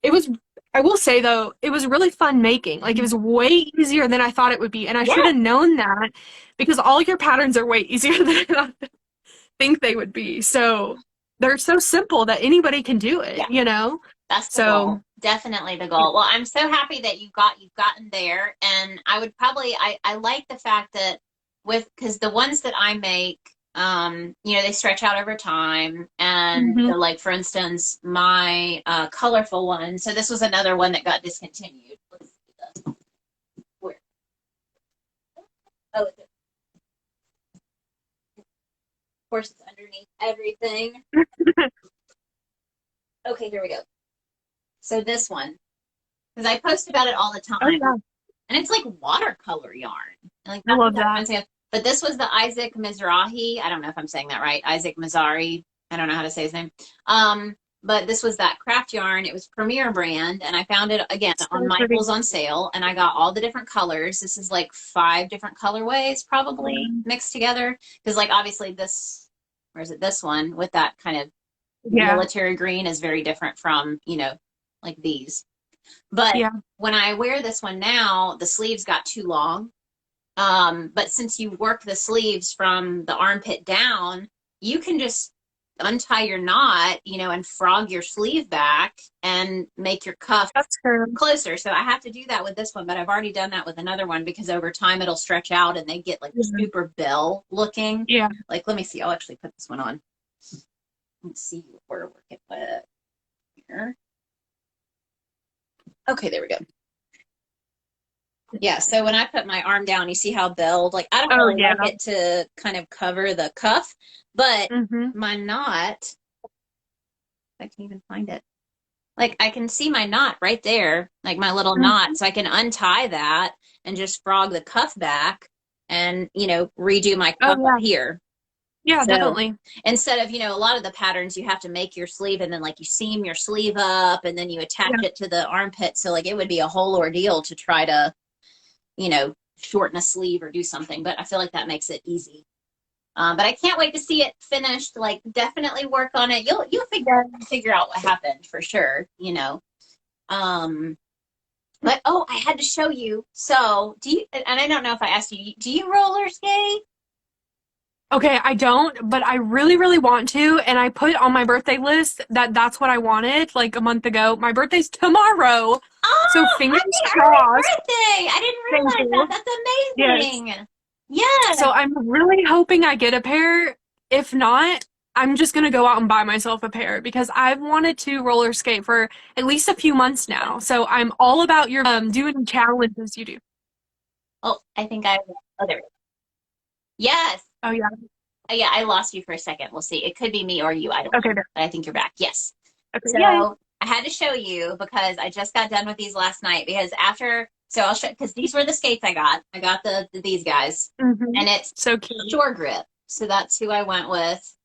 it was, I will say though, it was really fun making. Like it was way easier than I thought it would be. And I should Yeah. have known that because all your patterns are way easier than I think they would be. So they're so simple that anybody can do Yeah. it, you know? That's the So goal. Definitely the goal. Well, I'm so happy that you've gotten there. And I would probably I like the fact that with because the ones that I make, you know, they stretch out over time. And mhm. so like for instance, my colorful one. So this was another one that got discontinued. Let's see this. Where? Oh, it's, of course it's underneath everything. Okay, here we go. So this one, because I post about it all the Oh time. yeah, And it's like watercolor yarn. And like I that's what love that that. reminds me of. But this was the Isaac Mizrahi. I don't know if I'm saying that right. Isaac Mizrahi. I don't know how to say his name. But this was that craft yarn. It was Premier brand, and I found it again on So pretty. Michael's on sale. And I got all the different colors. This is like 5 different colorways probably mixed together. Because like obviously this, where is it? This one with that kind of Yeah, military green is very different from, you know, like these. But yeah. when I wear this one now, the sleeves got too long. But since you work the sleeves from the armpit down, you can just untie your knot, you know, and frog your sleeve back and make your cuff That's true. closer. So I have to do that with this one, but I've already done that with another one because over time it'll stretch out and they get like Yeah. super bell looking. Yeah. Like, let me see. I'll actually put this one on. Let's see where we're going to put it here. Okay, there we go. Yeah, so when I put my arm down, you see how belled? Like, I don't Oh really yeah. like it to kind of cover the cuff, but Mhm. my knot, I can even find it. Like, I can see my knot right there, like my little knot. Mhm. So I can untie that and just frog the cuff back and, you know, redo my Oh cuff up yeah. here. Yeah, So definitely. instead of, you know, a lot of the patterns, you have to make your sleeve and then, like, you seam your sleeve up and then you attach Yeah. it to the armpit. So, like, it would be a whole ordeal to try to, you know, shorten a sleeve or do something, but I feel like that makes it easy. But I can't wait to see it finished. Like, definitely work on it. You'll figure out what happened for sure. You know. Um, but oh, I had to show you. So do you? And I don't know if I asked you. Do you roller skate? Okay, I don't, but I really, really want to, and I put on my birthday list that that's what I wanted like a month ago. My birthday's tomorrow, so Oh, fingers happy early crossed. birthday! I didn't Thank realize that. you. That's Yes. amazing. Yes. So I'm really hoping I get a pair. If not, I'm just gonna go out and buy myself a pair because I've wanted to roller skate for at least a few months now. So I'm all about your doing challenges you do. Oh, I think I. Oh, there we go. Yes. Oh yeah. Oh, yeah, I lost you for a second. We'll see. It could be me or you. I don't Okay. know. But I think you're back. Yes. Okay. Yay. So I had to show you because I just got done with these last night because after, so I'll show, because these were the skates I got. I got these guys Hmm. and it's So cute. shore grip. So that's who I went with.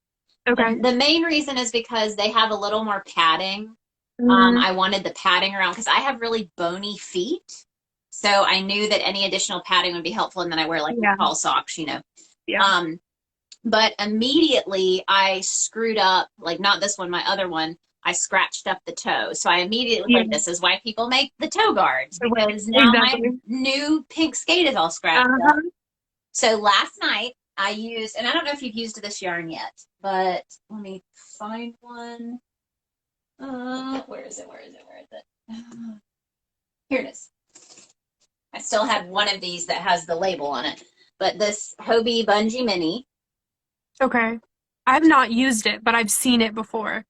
Okay. The main reason is because they have a little more padding. Mm, I wanted the padding around because I have really bony feet. So I knew that any additional padding would be helpful. And then I wear like yeah. tall socks, you know. Yeah. Um, but immediately I screwed up, like not this one, my other one, I scratched up the toe. So I immediately Yeah. like, this is why people make the toe guards because now my Exactly. new pink skate is all scratched up. Uh-huh. So llast night I used, and I don't know if you've used this yarn yet, but let me find one. Where is it? Where is it? Where is it? Here it is. I still have one of these that has the label on it, but this Hobie Bungee Mini. Okay. I've not used it, but I've seen it before.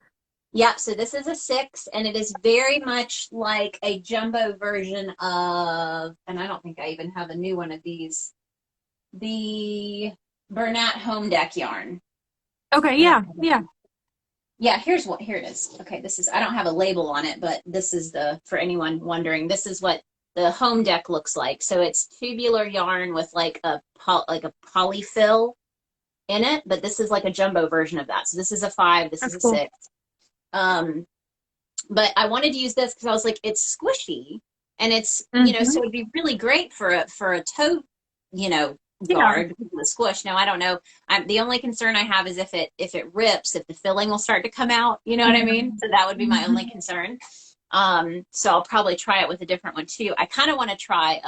Yep, so this is a 6, and it is very much like a jumbo version of, and I don't think I even have a new one of these, the Bernat home deck yarn. Okay, yeah, yeah. Yeah, here's what, here it is. Okay, this is, I don't have a label on it, but this is the, for anyone wondering, this is what the home deck looks like. So it's tubular yarn with like a polyfill in it, but this is like a jumbo version of that. So this is a 5, this is That's a cool. 6. But I wanted to use this because I was like, it's squishy, and it's, so Hmm. it'd be really great for a toe, Yeah. guard because of the squish. Now I don't know. The only concern I have is if it rips, if the filling will start to come out. You know what I Yeah. mean? So that would be my only Mhm. concern. So I'll probably try it with a different one too. I kind of want to try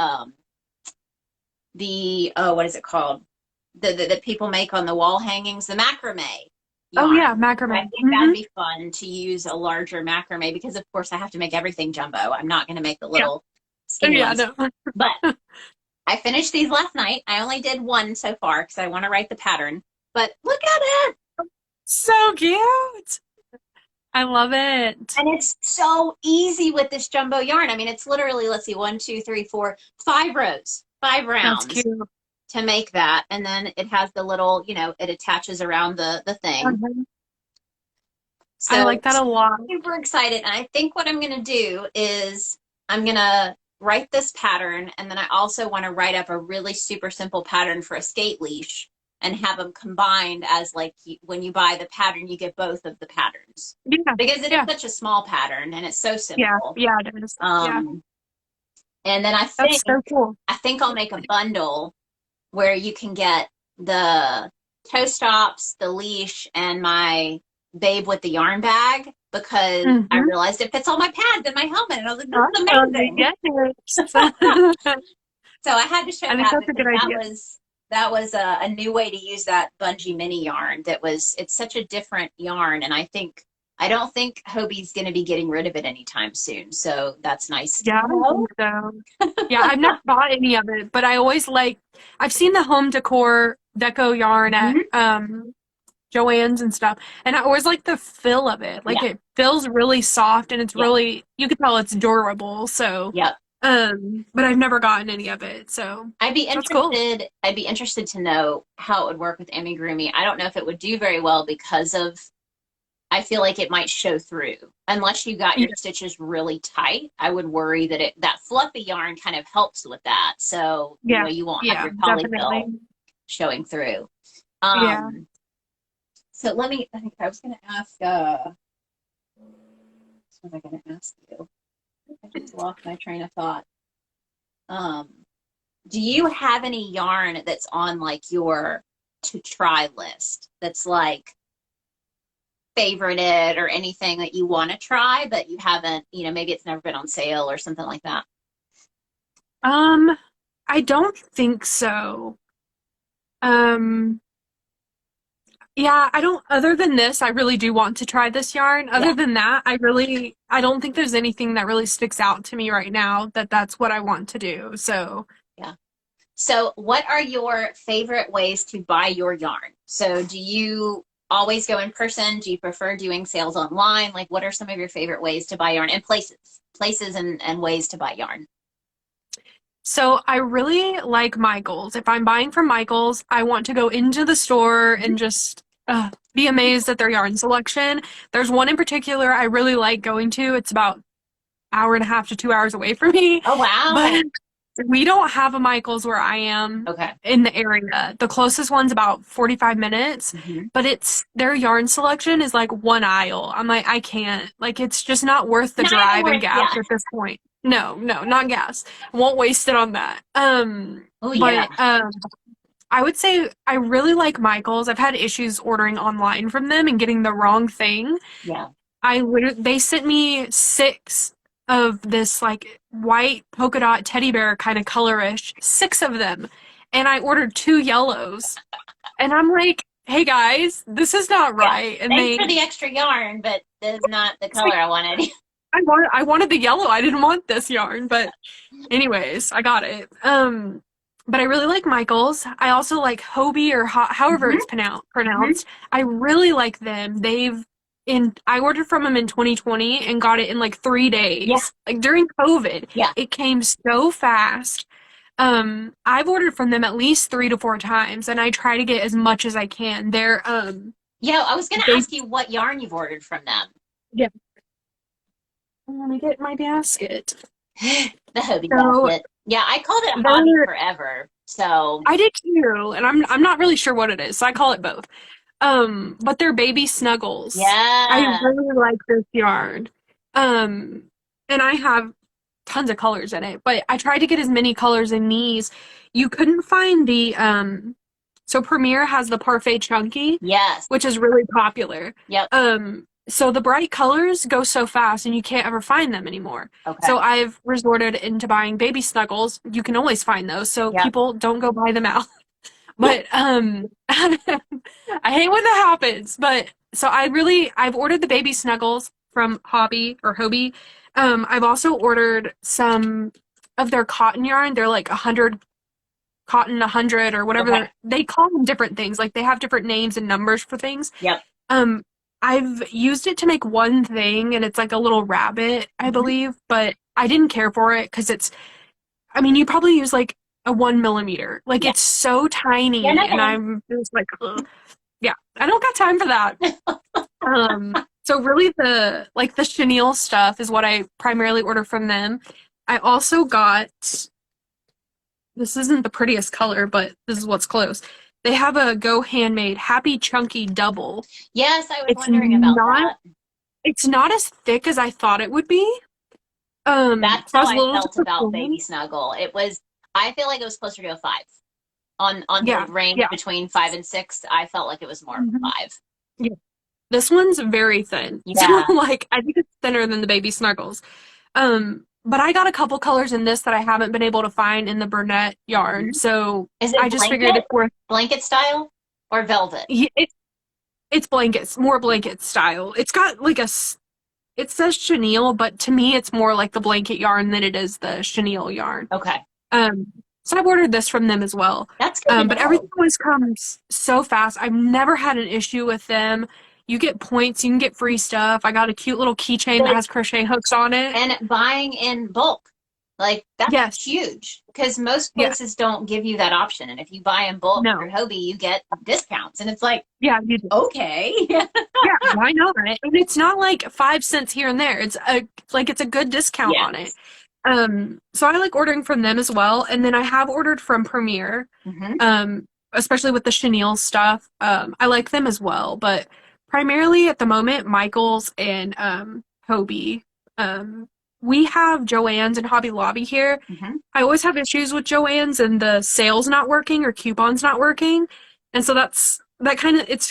the what is it called? That people make on the wall hangings, the macrame Oh yeah, yarn. I macrame. think that'd Hmm. be fun to use a larger macrame because, of course, I have to make everything jumbo. I'm not going to make the Yeah. little Oh, skinny yeah, ones. no. But I finished these last night. I only did one so far because I want to write the pattern. But look at it. So cute. I love it. And it's so easy with this jumbo yarn. I mean, it's literally, let's see, 1, 2, 3, 4, 5 rows, 5 That's rounds cute. to make that. And then it has the little, it attaches around the thing. Mhm. I So like that a lot. super excited. And I think what I'm going to do is I'm going to write this pattern. And then I also want to write up a really super simple pattern for a skate leash and have them combined as like when you buy the pattern, you get both of the patterns Yeah. because it is Yeah. such a small pattern and it's so Yeah. simple. Yeah, it is. Yeah. Um, and then That's so cool. I think I'll make a bundle where you can get the toe stops, the leash, and my babe with the yarn bag because I Hmm. realized it fits all my pads and my helmet. And I was like, this is Oh, amazing. yes. So I had to show I think that that's a because good idea. that was a new way to use that Bungee mini yarn. It's such a different yarn, and I don't think Hobie's going to be getting rid of it anytime soon. So that's nice to Yeah, I don't know. think so. Yeah, I've never bought any of it, but I always I've seen the home decor deco yarn at Mhm. Joann's and stuff, and I always like the feel of it. Like Yeah, it feels really soft and it's yeah, really, you can tell it's durable. So, yeah. but I've never gotten any of it. So that's cool. I'd be interested to know how it would work with amigurumi. I don't know if it would do very well because of I feel like it might show through unless you got your Yeah, stitches really tight. I would worry that that fluffy yarn kind of helps with that. So, yeah, you won't have yeah, your definitely. polyfill showing through. Yeah. So I think I was going to ask, what was I going to ask you? I just lost my train of thought. Um, do you have any yarn that's on like your to try list that's like favorited or anything that you want to try, but you haven't, maybe it's never been on sale or something like that? Um, I don't think so. Um, Yeah, I don't, other than this, I really do want to try this yarn. Yeah, Other than that, I don't think there's anything that really sticks out to me right now that that's what I want to do. So, yeah. So, what are your favorite ways to buy your yarn? So, do you always go in person? Do you prefer doing sales online? Like, what are some of your favorite ways to buy yarn and places and ways to buy yarn? so I really like Michaels. If I'm buying from Michaels, I want to go into the store and just be amazed at their yarn selection. There's one in particular I really like going to. It's about hour and a half to 2 hours away from me, Oh, but wow. we don't have a Michaels where I am Okay. in the area. The closest one's about 45 minutes, Hmm. but it's their yarn selection is like one aisle. I'm like, I can't. Like, it's just not worth the Not even drive and worth, gas yeah. at this point. No, no, not gas. Won't waste it on that. Oh, yeah. But I would say I really like Michaels. I've had issues ordering online from them and getting the wrong thing. Yeah. They sent me 6 of this like white polka dot teddy bear kind of colorish, 6 of them, and I ordered 2 yellows. And I'm like, "Hey guys, this is not Yeah. right." And Thanks for the extra yarn, but this is not the it's color like, I wanted. I wanted the yellow. I didn't want this yarn, but anyways, I got it. But I really like Michaels. I also like Hobie or however Hmm. it's pronounced. I really like them. I ordered from them in 2020 and got it in like 3 Yeah. days. Like during COVID, Yeah. it came so fast. I've ordered from them at least 3 to 4 times, and I try to get as much as I can. Yeah. I was going to They, ask you what yarn you've ordered from them. yeah. Let me get my basket. The Hobie So basket. Yeah, I called it Hobby They're forever. So, I did too, and I'm not really sure what it is, so I call it both. But they're baby snuggles. I yeah. really like this yarn. Um, and I have tons of colors in it, but I tried to get as many colors in these. You couldn't find the so Premier has the Parfait Chunky, Yes. which is really popular. Yep. So the bright colors go so fast and you can't ever find them anymore. Okay. So I've resorted into buying baby snuggles. You can always find those, so Yep. people don't go buy them out. But I hate when that happens. But so I've ordered the baby snuggles from Hobie. I've also ordered some of their cotton yarn. They're like 100 or whatever. Okay. They call them different things. Like they have different names and numbers for things. Yep. Um, I've used it to make one thing, and it's like a little rabbit, I Mhm. believe. But I didn't care for it because I mean, you probably use like a 1 millimeter. Like Yeah. it's so tiny, Yeah, and no. I'm just like, ugh. Yeah, I don't got time for that. So really the chenille stuff is what I primarily order from them. I also got this isn't the prettiest color, but this is what's close. They have a Go Handmade Happy Chunky Double. Yes, I was It's wondering about not that. it's not as thick as I thought it would be. That's So I how was a I little felt about disappointed. Baby Snuggle. It was, I feel like it was closer to a 5. On the Yeah, range yeah. between 5 and 6, I felt like it was more of a Mhm. 5. Yeah. This one's very thin. So Yeah. like I think it's thinner than the baby snuggles. But I got a couple colors in this that I haven't been able to find in the Bernat yarn. Mhm. So Is I it just figured it's worth blanket style or velvet? it's blankets, more blanket style. It's got like it says chenille, but to me it's more like the blanket yarn than it is the chenille yarn. Okay. Um, so I've ordered this from them as well. That's good to But everything know. always comes so fast. I've never had an issue with them. You get points, you can get free stuff. I got a cute little keychain that Good. has crochet hooks on it. And buying in bulk, like that's Yes. huge because most Yeah. places don't give you that option. And if you buy in bulk through No. Hobie, you get discounts. And it's like, Yeah, you do. okay. Yeah, why not? And it's not like 5 cents here and there. It's a good discount on it. Yes. So I like ordering from them as well. And then I have ordered from Premier, Hmm. especially with the chenille stuff. I like them as well, but primarily at the moment, Michaels and Hobie. We have Joann's and Hobby Lobby here. Hmm. I always have issues with Joann's and the sales not working or coupons not working. And so it's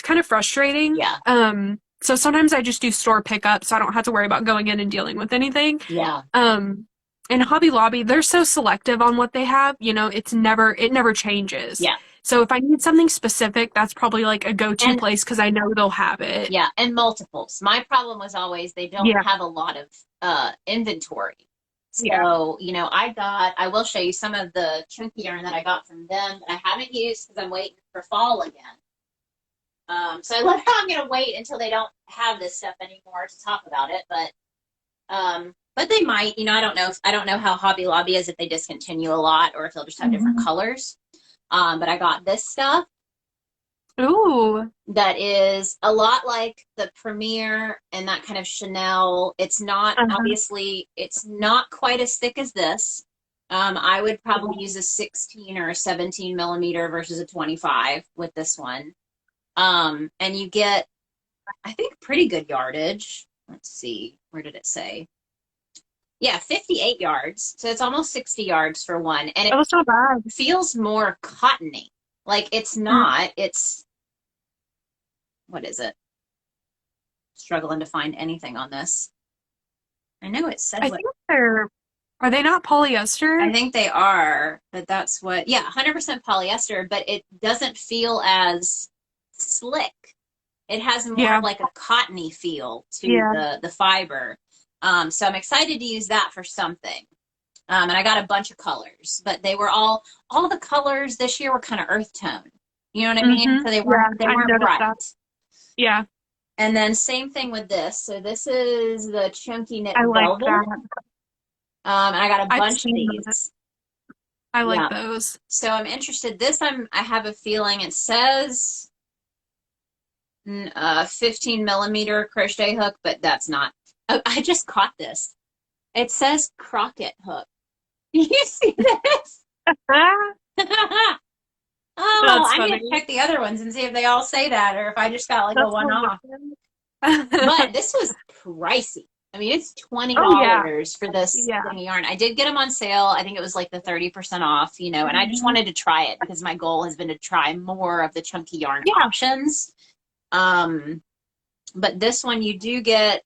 kind of frustrating. Yeah. So sometimes I just do store pickup so I don't have to worry about going in and dealing with anything. Yeah. And Hobby Lobby, they're so selective on what they have, it never changes. Yeah. So if I need something specific, that's probably like a go-to And place because I know they'll have it. yeah, and multiples. My problem was always they don't Yeah. have a lot of inventory. Yeah. So, I will show you some of the chunky yarn that I got from them that I haven't used because I'm waiting for fall again. So I love how I'm gonna wait until they don't have this stuff anymore to talk about it, but they might, I don't know how Hobby Lobby is if they discontinue a lot or if they'll just have different colors. But I got this stuff Ooh. that is a lot like the Premier and that kind of Chanel. It's not obviously it's not quite as thick as this. I would probably use a 16 or a 17 millimeter versus a 25 with this one. And you get, I think, pretty good yardage. Let's see, where did it say? Yeah, 58 yards. So it's almost 60 yards for one. And That was not bad. it feels more cottony. Like it's not, what is it? Struggling to find anything on this. I know it said I what. think are they not polyester? I think they are, but that's what, yeah, 100% polyester, but it doesn't feel as slick. It has more of like a cottony feel to the fiber. So I'm excited to use that for something. And I got a bunch of colors, but they were all the colors this year were kind of earth tone. You know what I mean? So they weren't bright. That. Yeah. And then same thing with this. So this is the chunky knit I like velvet. that. And I got a I've bunch of seen these. I like those. So I'm interested. This I have a feeling it says 15 millimeter crochet hook, but that's not. Oh, I just caught this. It says crocket hook. You see this? Oh, That's I need funny. to check the other ones and see if they all say that or if I just got like a That's one-off. hilarious. But this was pricey. I mean, it's Oh yeah, $20 for this yeah. thing of yarn. I did get them on sale. I think it was like the 30% off, you know, and I just Mhm. wanted to try it because my goal has been to try more of the chunky yarn Yeah. options. Um, but this one you get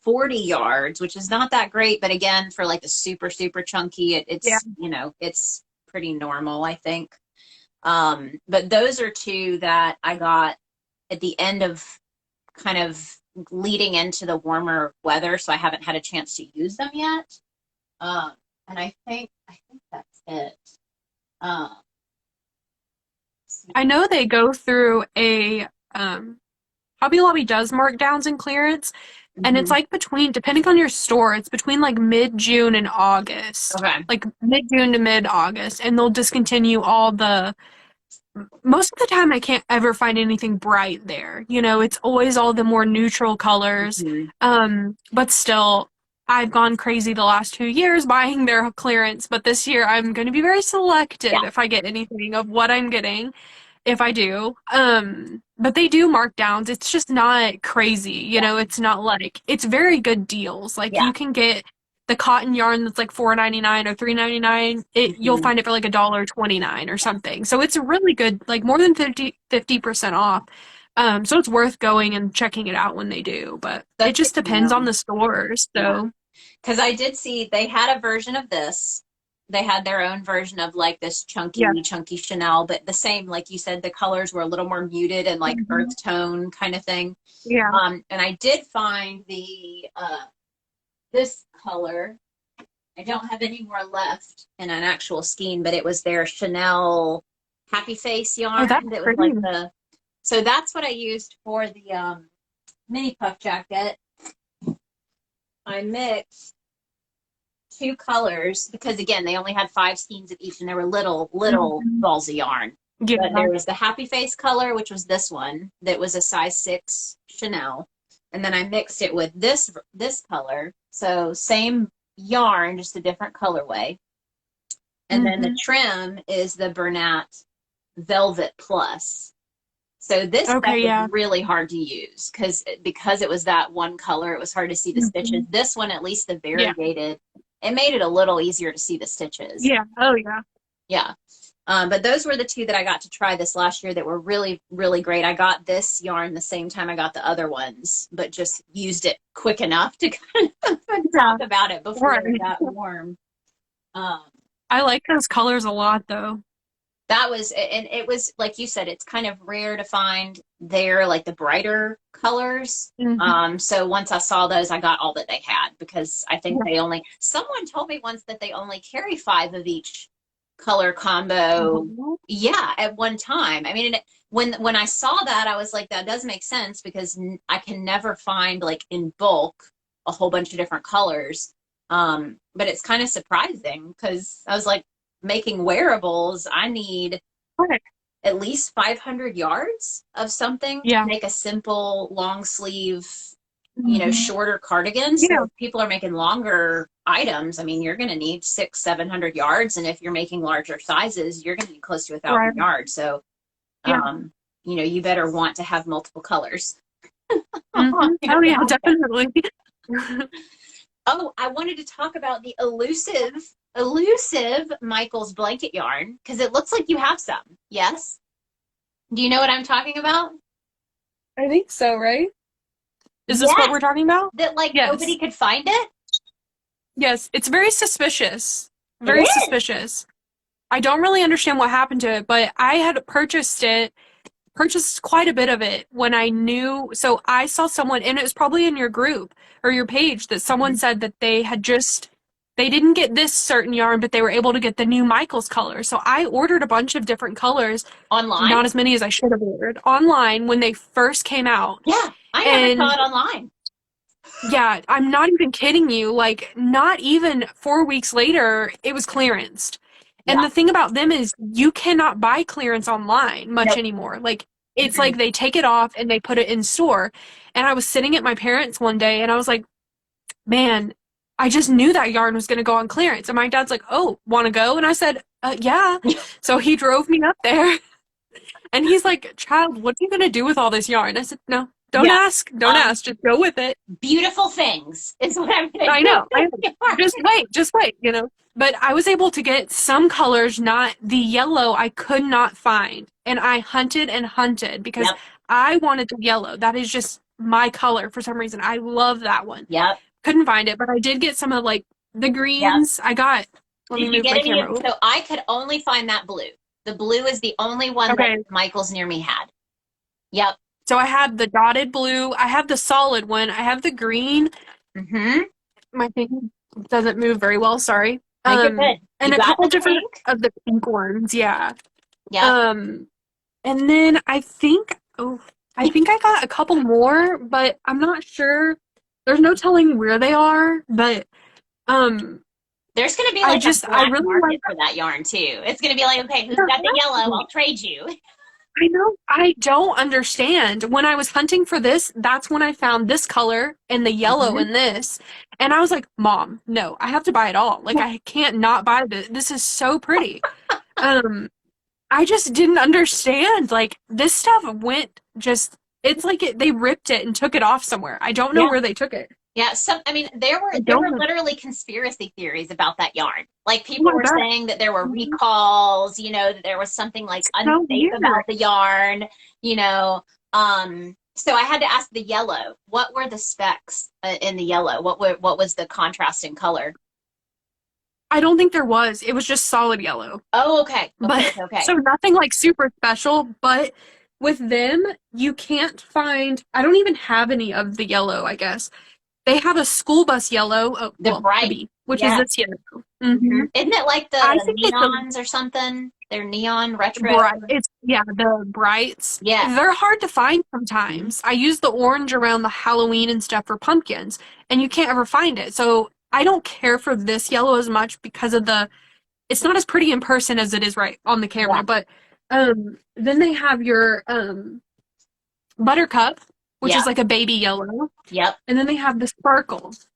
40 yards, which is not that great, but again, for like the super, super chunky, Yeah. it's, you know, it's pretty normal, I think. But those are two that I got at the end of kind of leading into the warmer weather, so I haven't had a chance to use them yet. And I think that's it. Um, I know they go through a Hobby Lobby does markdowns and clearance, and it's mhm. like between, depending on your store, it's between like mid-June and August. Okay. Like mid-June to mid-August, and they'll discontinue all the most of the time I can't ever find anything bright there. You know, it's always all the more neutral colors. Mhm. But still, I've gone crazy the last 2 years buying their clearance, but this year I'm going to be very Yeah, selective if I get anything of what I'm getting, if I do. But they do markdowns. It's just not crazy. You yeah, know, it's not like it's very good deals. Like yeah. you can get the cotton yarn that's like $4.99 or $3.99, you'll Mhm. find it for like $1.29 or something. So it's a really good, like more than 50% off. So it's worth going and checking it out when they do, but it That's good just to depends on know. the stores. Yeah. So Because I did see they had a version of this. They had their own version of like this yeah. chunky Chanel, but the same, like you said, the colors were a little more muted and like Mhm. earth tone kind of thing. Yeah. And I did find the this color. I don't have any more left in an actual skein, but it was their Chanel Happy Face Oh, yarn that's that was pretty. like the. So that's what I used for the mini puff jacket. I mixed two colors because again they only had 5 skeins of each and they were little Mhm. balls of yarn, but Yeah. there was the happy face color, which was this one that was a size 6 Chanel, and then I mixed it with this color, so same yarn, just a different colorway, and then the Hmm. trim is the Bernat Velvet Plus. So this stuff Okay, was yeah. really hard to use because it was that one color. It was hard to see the stitches. Hmm. This one, at least the Yeah. variegated, it made it a little easier to see the stitches. Yeah. Oh, yeah. Yeah. But those were the two that I got to try this last year that were really, really great. I got this yarn the same time I got the other ones, but just used it quick enough to kind of Yeah. talk about it before Right. it got warm. Um, I like those colors a lot, though. that was, and it was like you said, it's kind of rare to find there like the brighter colors. Hmm. So once I saw those, I got all that they had because I think Yeah. they only, someone told me once that they only carry 5 of each color combo. Mhm. Yeah, at one time. I mean, when I saw that, I was like, that does make sense because I can never find like in bulk a whole bunch of different colors. But it's kind of surprising because I was like, making wearables, I need Right. at least 500 yards of something to Yeah. make a simple long sleeve, you know, Hmm. shorter cardigan. So Yeah. if people are making longer items, I mean, you're going to need 600-700 yards. And if you're making larger sizes, you're going to need close to 1,000 Right. yards. So, Yeah. you know, you better want to have multiple colors. Hmm. Oh, yeah, definitely. Oh, I wanted to talk about the elusive Michael's blanket yarn because it looks like you have some. Yes? Do you know what I'm talking about? I think so, right? Is this what Yes, we're talking about? that like nobody Yes. could find it. Yes. It's very suspicious. It Very is. suspicious. I don't really understand what happened to it, but I had purchased quite a bit of it when I knew. So I saw someone, and it was probably in your group or your page, that someone said that they didn't get this certain yarn, but they were able to get the new Michaels color. So I ordered a bunch of different colors, Online? not as many as I should have ordered, online when they first came out. Yeah, I never saw And it online. yeah, I'm not even kidding you. Like, not even 4 weeks later, it was clearanced. And Yeah. the thing about them is you cannot buy clearance online much Nope. anymore. Like, it's Mm-mm. like they take it off and they put it in store. And I was sitting at my parents' one day and I was like, man, I just knew that yarn was going to go on clearance. And my dad's like, oh, want to go? And I said, yeah. So he drove me up there. And he's like, child, what are you going to do with all this yarn? I said, no, don't ask. Don't ask. Just go with it. Beautiful things is what I'm going to do. I know. Just wait, you know. But I was able to get some colors, not the yellow I could not find. And I hunted and hunted because I wanted the yellow. That is just my color for some reason. I love that one. Yep. Couldn't find it, but I did get some of like the greens. I got. Did you get any? So I could only find that blue. The blue is the only one that Michael's near me had. Yep. So I have the dotted blue. I have the solid one. I have the green. My thing doesn't move very well. Sorry. Good. And a couple different of the pink ones. Yeah. Yeah. And then I think I got a couple more, but I'm not sure. There's no telling where they are, but there's going to be like a black market for that yarn too. It's going to be like, okay, who's got the yellow? I'll trade you. I know. I don't understand. When I was hunting for this, that's when I found this color and the yellow in this. And I was like, Mom, no, I have to buy it all. Like, I can't not buy this. This is so pretty. I just didn't understand. Like, this stuff went just, it's like they ripped it and took it off somewhere. I don't know where they took it. Yeah, I mean, there were literally conspiracy theories about that yarn. Like, people were saying that there were recalls, you know, that there was something like unsafe about the yarn, you know. So I had to ask the yellow, what were the specs in the yellow? What was the contrasting color? I don't think there was. It was just solid yellow. Oh, okay. Okay. So nothing like super special, but with them, you can't find, I don't even have any of the yellow, I guess. They have a school bus yellow, bright, which is this yellow. Isn't it like the neons or something? They're neon retro. The brights. Yeah, they're hard to find sometimes. I use the orange around the Halloween and stuff for pumpkins, and you can't ever find it. So I don't care for this yellow as much because of it's not as pretty in person as it is right on the camera. Yeah. But then they have your buttercup, which is like a baby yellow. Yep. And then they have the sparkles.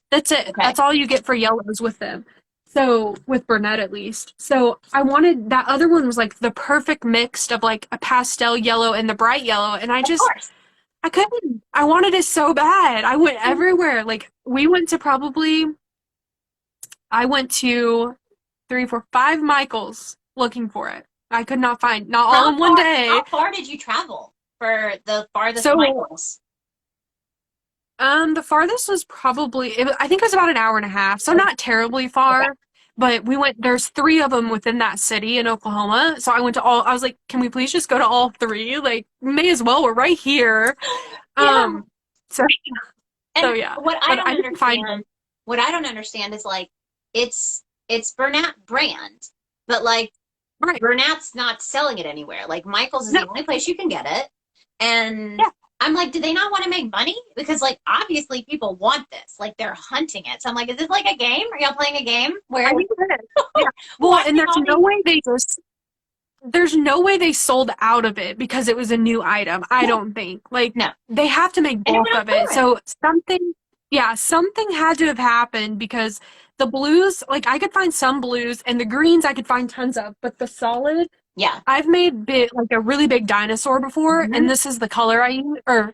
That's it. Okay. That's all you get for yellows with them. So, with Bernat at least. So, I wanted, that other one was like the perfect mix of like a pastel yellow and the bright yellow. And I couldn't. I wanted it so bad. I went everywhere. Like, I went to 3, 4, 5 Michaels looking for it. I could not find, not all in one day. How far did you travel for the farthest Michaels? The farthest was probably, I think it was about an hour and a half, so not terribly far. Okay. But there's 3 of them within that city in Oklahoma. So I was like, can we please just go to all 3? Like, may as well, we're right here. Yeah. So yeah. What I don't understand is like, it's Bernat brand, but like, Bernat's not selling it anywhere. Like, Michael's is the only place you can get it. And I'm like, do they not want to make money? Because, like, obviously people want this. Like, they're hunting it. So I'm like, is this like a game? Are y'all playing a game? I think it is. Yeah. Well, and there's no way they sold out of it because it was a new item, I don't think. Like, no. They have to make bulk of it. So something had to have happened because the blues, like, I could find some blues, and the greens I could find tons of, but the solid... Yeah. I've made like a really big dinosaur before, and this is the color I use. Or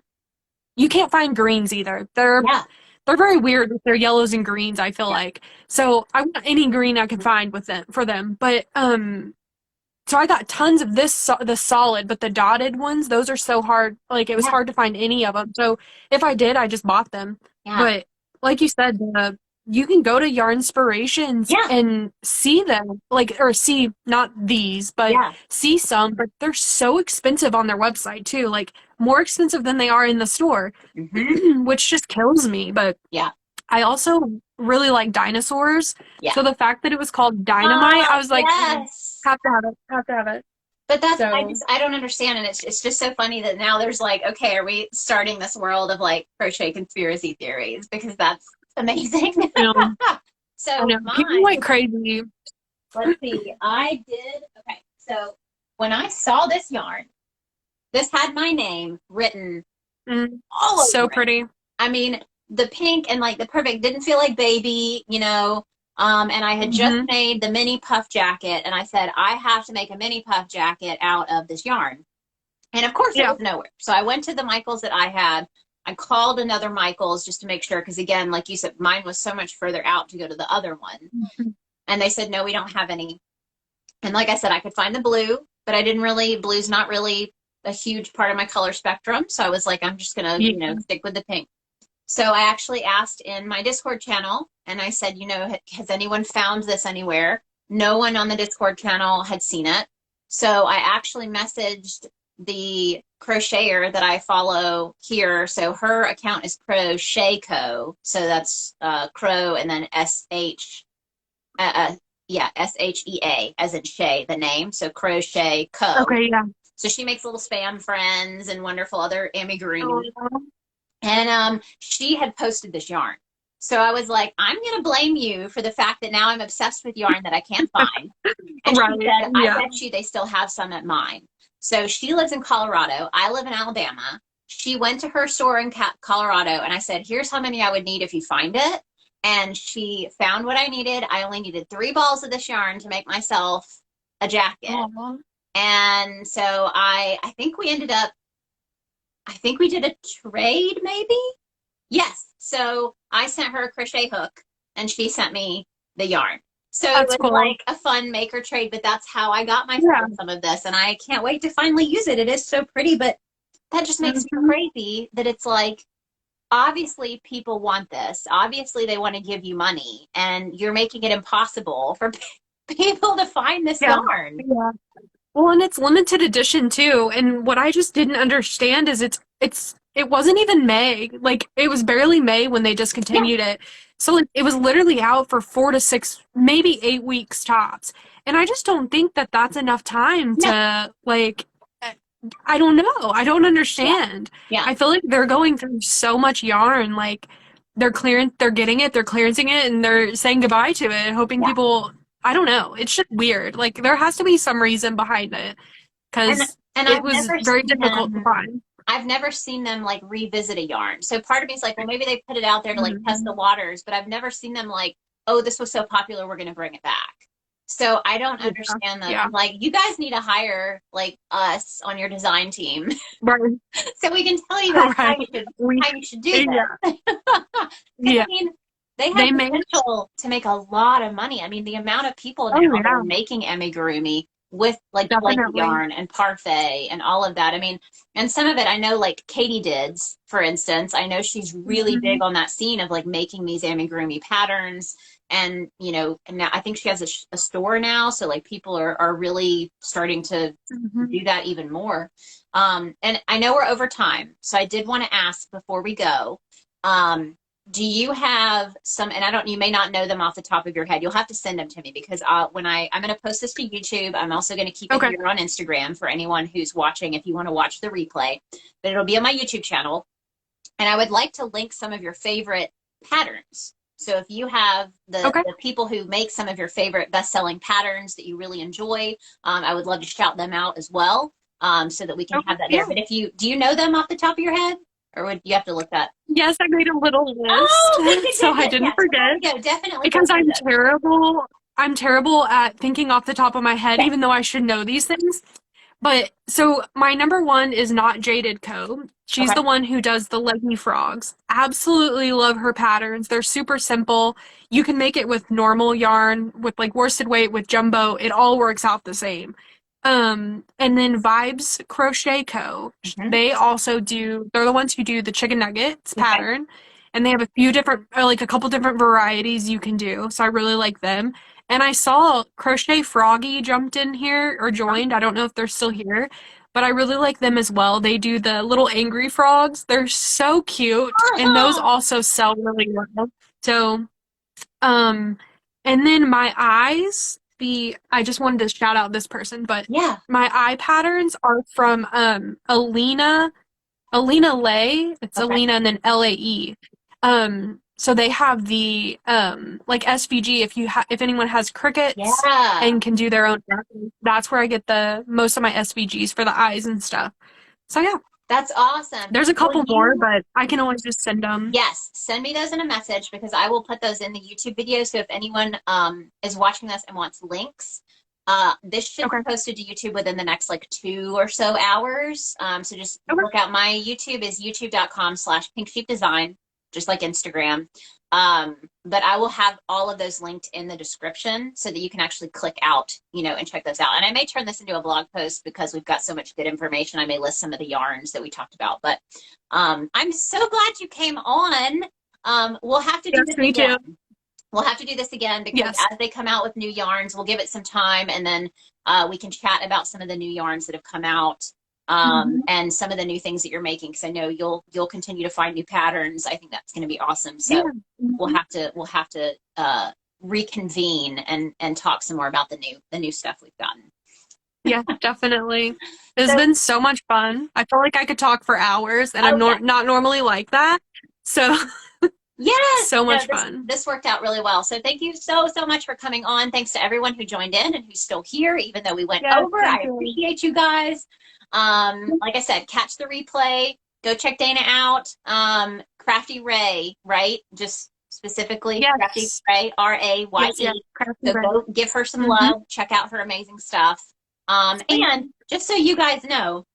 you can't find greens either. They're very weird with their yellows and greens, I feel like. So I want any green I can find for them. But so I got tons of the solid, but the dotted ones, those are so hard. Like, it was hard to find any of them. So if I did, I just bought them. Yeah. But like you said, you can go to Yarnspirations and see them, like, or see, not these, but see some, but they're so expensive on their website too, like more expensive than they are in the store, which just kills me. But I also really like dinosaurs. Yeah. So the fact that it was called Dynamite, I was like, have to have it. But that's, I don't understand. And it's just so funny that now there's like, okay, are we starting this world of like crochet conspiracy theories? Because that's amazing. So people went crazy. Let's see. Okay. So when I saw this yarn, this had my name written all over so it. Pretty. I mean, the pink and like the perfect didn't feel like baby, and I had just Mm-hmm. made the mini puff jacket, and I said I have to make a mini puff jacket out of this yarn. And of course, it Yeah. was nowhere. So I went to the Michaels that I had. I called another Michaels just to make sure, because again, like you said, mine was so much further out to go to the other one. Mhm. And they said, no, we don't have any. And like I said, I could find the blue, but I didn't really, blue's not really a huge part of my color spectrum. So I was like, I'm just going to, Yeah. stick with the pink. So I actually asked in my Discord channel, and I said, has anyone found this anywhere? No one on the Discord channel had seen it. So I actually messaged the crocheter that I follow here. So her account is Crochetco. So that's Crow and then uh, uh, SHEA, as in Shay, the name. So Crochet Co. Okay, yeah. So she makes little spam friends and wonderful other amigurumi. Oh, And she had posted this yarn. So I was like, I'm going to blame you for the fact that now I'm obsessed with yarn that I can't find. And right. she said, I Yeah. bet you they still have some at mine. So she lives in Colorado. I live in Alabama. She went to her store in Colorado, and I said, here's how many I would need if you find it. And she found what I needed. I only needed 3 balls of this yarn to make myself a jacket. Aw. And so I think we ended up, I think we did a trade maybe. Yes. So I sent her a crochet hook and she sent me the yarn. So it That's was cool. like a fun maker trade, but that's how I got Yeah. myself some of this. And I can't wait to finally use it. It is so pretty, but that just makes me Mhm. crazy that it's like, obviously people want this. Obviously they want to give you money, and you're making it impossible for people to find this Yeah. yarn. Yeah. Well, and it's limited edition too. And what I just didn't understand is it wasn't even May. Like it was barely May when they Yeah. discontinued it. So like it was literally out for 4 to 6, maybe 8 weeks tops. And I just don't think that that's enough time No. to like I don't know. I don't Yeah. understand. Yeah. I feel like they're going through so much yarn. Like they're getting it, they're clearancing it, and they're saying goodbye to it, hoping Yeah. people. I don't know. It's just weird. Like there has to be some reason behind it And because and it I've was never very seen difficult to them find. I've never seen them like revisit a yarn. So part of me is like, well, maybe they put it out there to like test the Mhm. waters, but I've never seen them like, oh, this was so popular, we're going to bring it back. So I don't Yeah, understand that. yeah, I'm like, you guys need to hire like us on your design team right, so we can tell you guys right. We, how you should do yeah, this. Because yeah. I mean, they have They made. potential to make a lot of money. I mean, the amount of people Oh now that yeah, are making amigurumi with like blanket definitely. yarn and parfait and all of that. I mean, and some of it I know, like Katie Dids, for instance. I know she's really big Mhm. on that scene of like making these amigurumi patterns. And and now I think she has a store now, so like people are really starting to Mhm. do that even more. And I know we're over time, so I did want to ask before we go. Um, do you have some, and I don't, you may not know them off the top of your head. You'll have to send them to me because I'm going to post this to YouTube. I'm also going to keep it Okay. here on Instagram for anyone who's watching if you want to watch the replay, but it'll be on my YouTube channel. And I would like to link some of your favorite patterns. So if you have Okay. the people who make some of your favorite best-selling patterns that you really enjoy, I would love to shout them out as well, so that we can Okay. have that there. Yeah. But do you know them off the top of your head, or would you have to look that? Yes, I made a little Oh, good, list good, so good, I good. didn't Yeah, so there forget. we go. Definitely go Because through I'm those. terrible. I'm terrible at thinking off the top of my head, Okay. even though I should know these things. But so my number one is not Jaded Co. She's Okay. the one who does the leggy frogs. Absolutely love her patterns. They're super simple. You can make it with normal yarn, with like worsted weight, with jumbo. It all works out the same. And then Vibes Crochet Co. Mhm. They also do, they're the ones who do the chicken nuggets Okay. pattern. And they have a few different, like a couple different varieties you can do. So I really like them. And I saw Crochet Froggy jumped in here or joined. I don't know if they're still here, but I really like them as well. They do the little angry frogs. They're so cute, and those also sell really well. So, um, and then my eyes, I just wanted to shout out this person, but Yeah. my eye patterns are from Alina Lay. It's Okay. Alina and then Lae. So they have the like SVG if anyone has crickets Yeah. and can do their own patterns, that's where I get the most of my SVGs for the eyes and stuff. So yeah. That's awesome. There's a Well, couple more, but I can always just send them. yes, send me those in a message because I will put those in the YouTube video. So if anyone is watching this and wants links, this should Okay. be posted to YouTube within the next like 2 or so hours. So just Okay. look out. My YouTube is youtube.com/pinksheepdesign, just like Instagram. But I will have all of those linked in the description so that you can actually click out, and check those out. And I may turn this into a blog post because we've got so much good information. I may list some of the yarns that we talked about. But I'm so glad you came on. We'll have to do this again. Too. We'll have to do this again because as they come out with new yarns, we'll give it some time, and then we can chat about some of the new yarns that have come out. And some of the new things that you're making, because I know you'll continue to find new patterns. I think that's going to be awesome. So we'll have to reconvene and talk some more about the new stuff we've gotten. Yeah, definitely. It's been so much fun. I feel like I could talk for hours, and I'm not normally like that. So yes, so much fun. This worked out really well. So thank you so much for coming on. Thanks to everyone who joined in and who's still here, even though we went over. I appreciate you guys. Like I said, catch the replay. Go check Dana out. Crafty Raye, right? Just specifically Crafty Raye, Raye. Yes, so go give her some love. Check out her amazing stuff. And just so you guys know,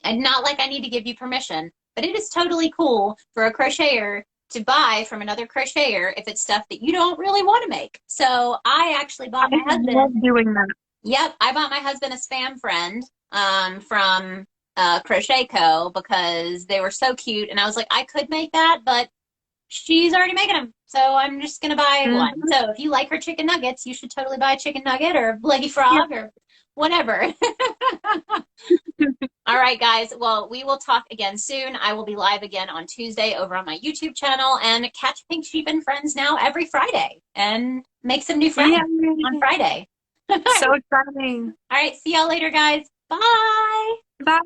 and not like I need to give you permission, but it is totally cool for a crocheter to buy from another crocheter if it's stuff that you don't really want to make. So I actually bought my husband. I love doing that. Yep, I bought my husband a spam friend from Crochet Co. because they were so cute, and I was like, I could make that, but she's already making them, so I'm just gonna buy one. So if you like her chicken nuggets, you should totally buy a chicken nugget or a leggy frog or whatever. All right, guys. Well, we will talk again soon. I will be live again on Tuesday over on my YouTube channel, and catch Pink Sheep and Friends now every Friday and make some new friends on Friday. So exciting. All right. See y'all later, guys. Bye. Bye.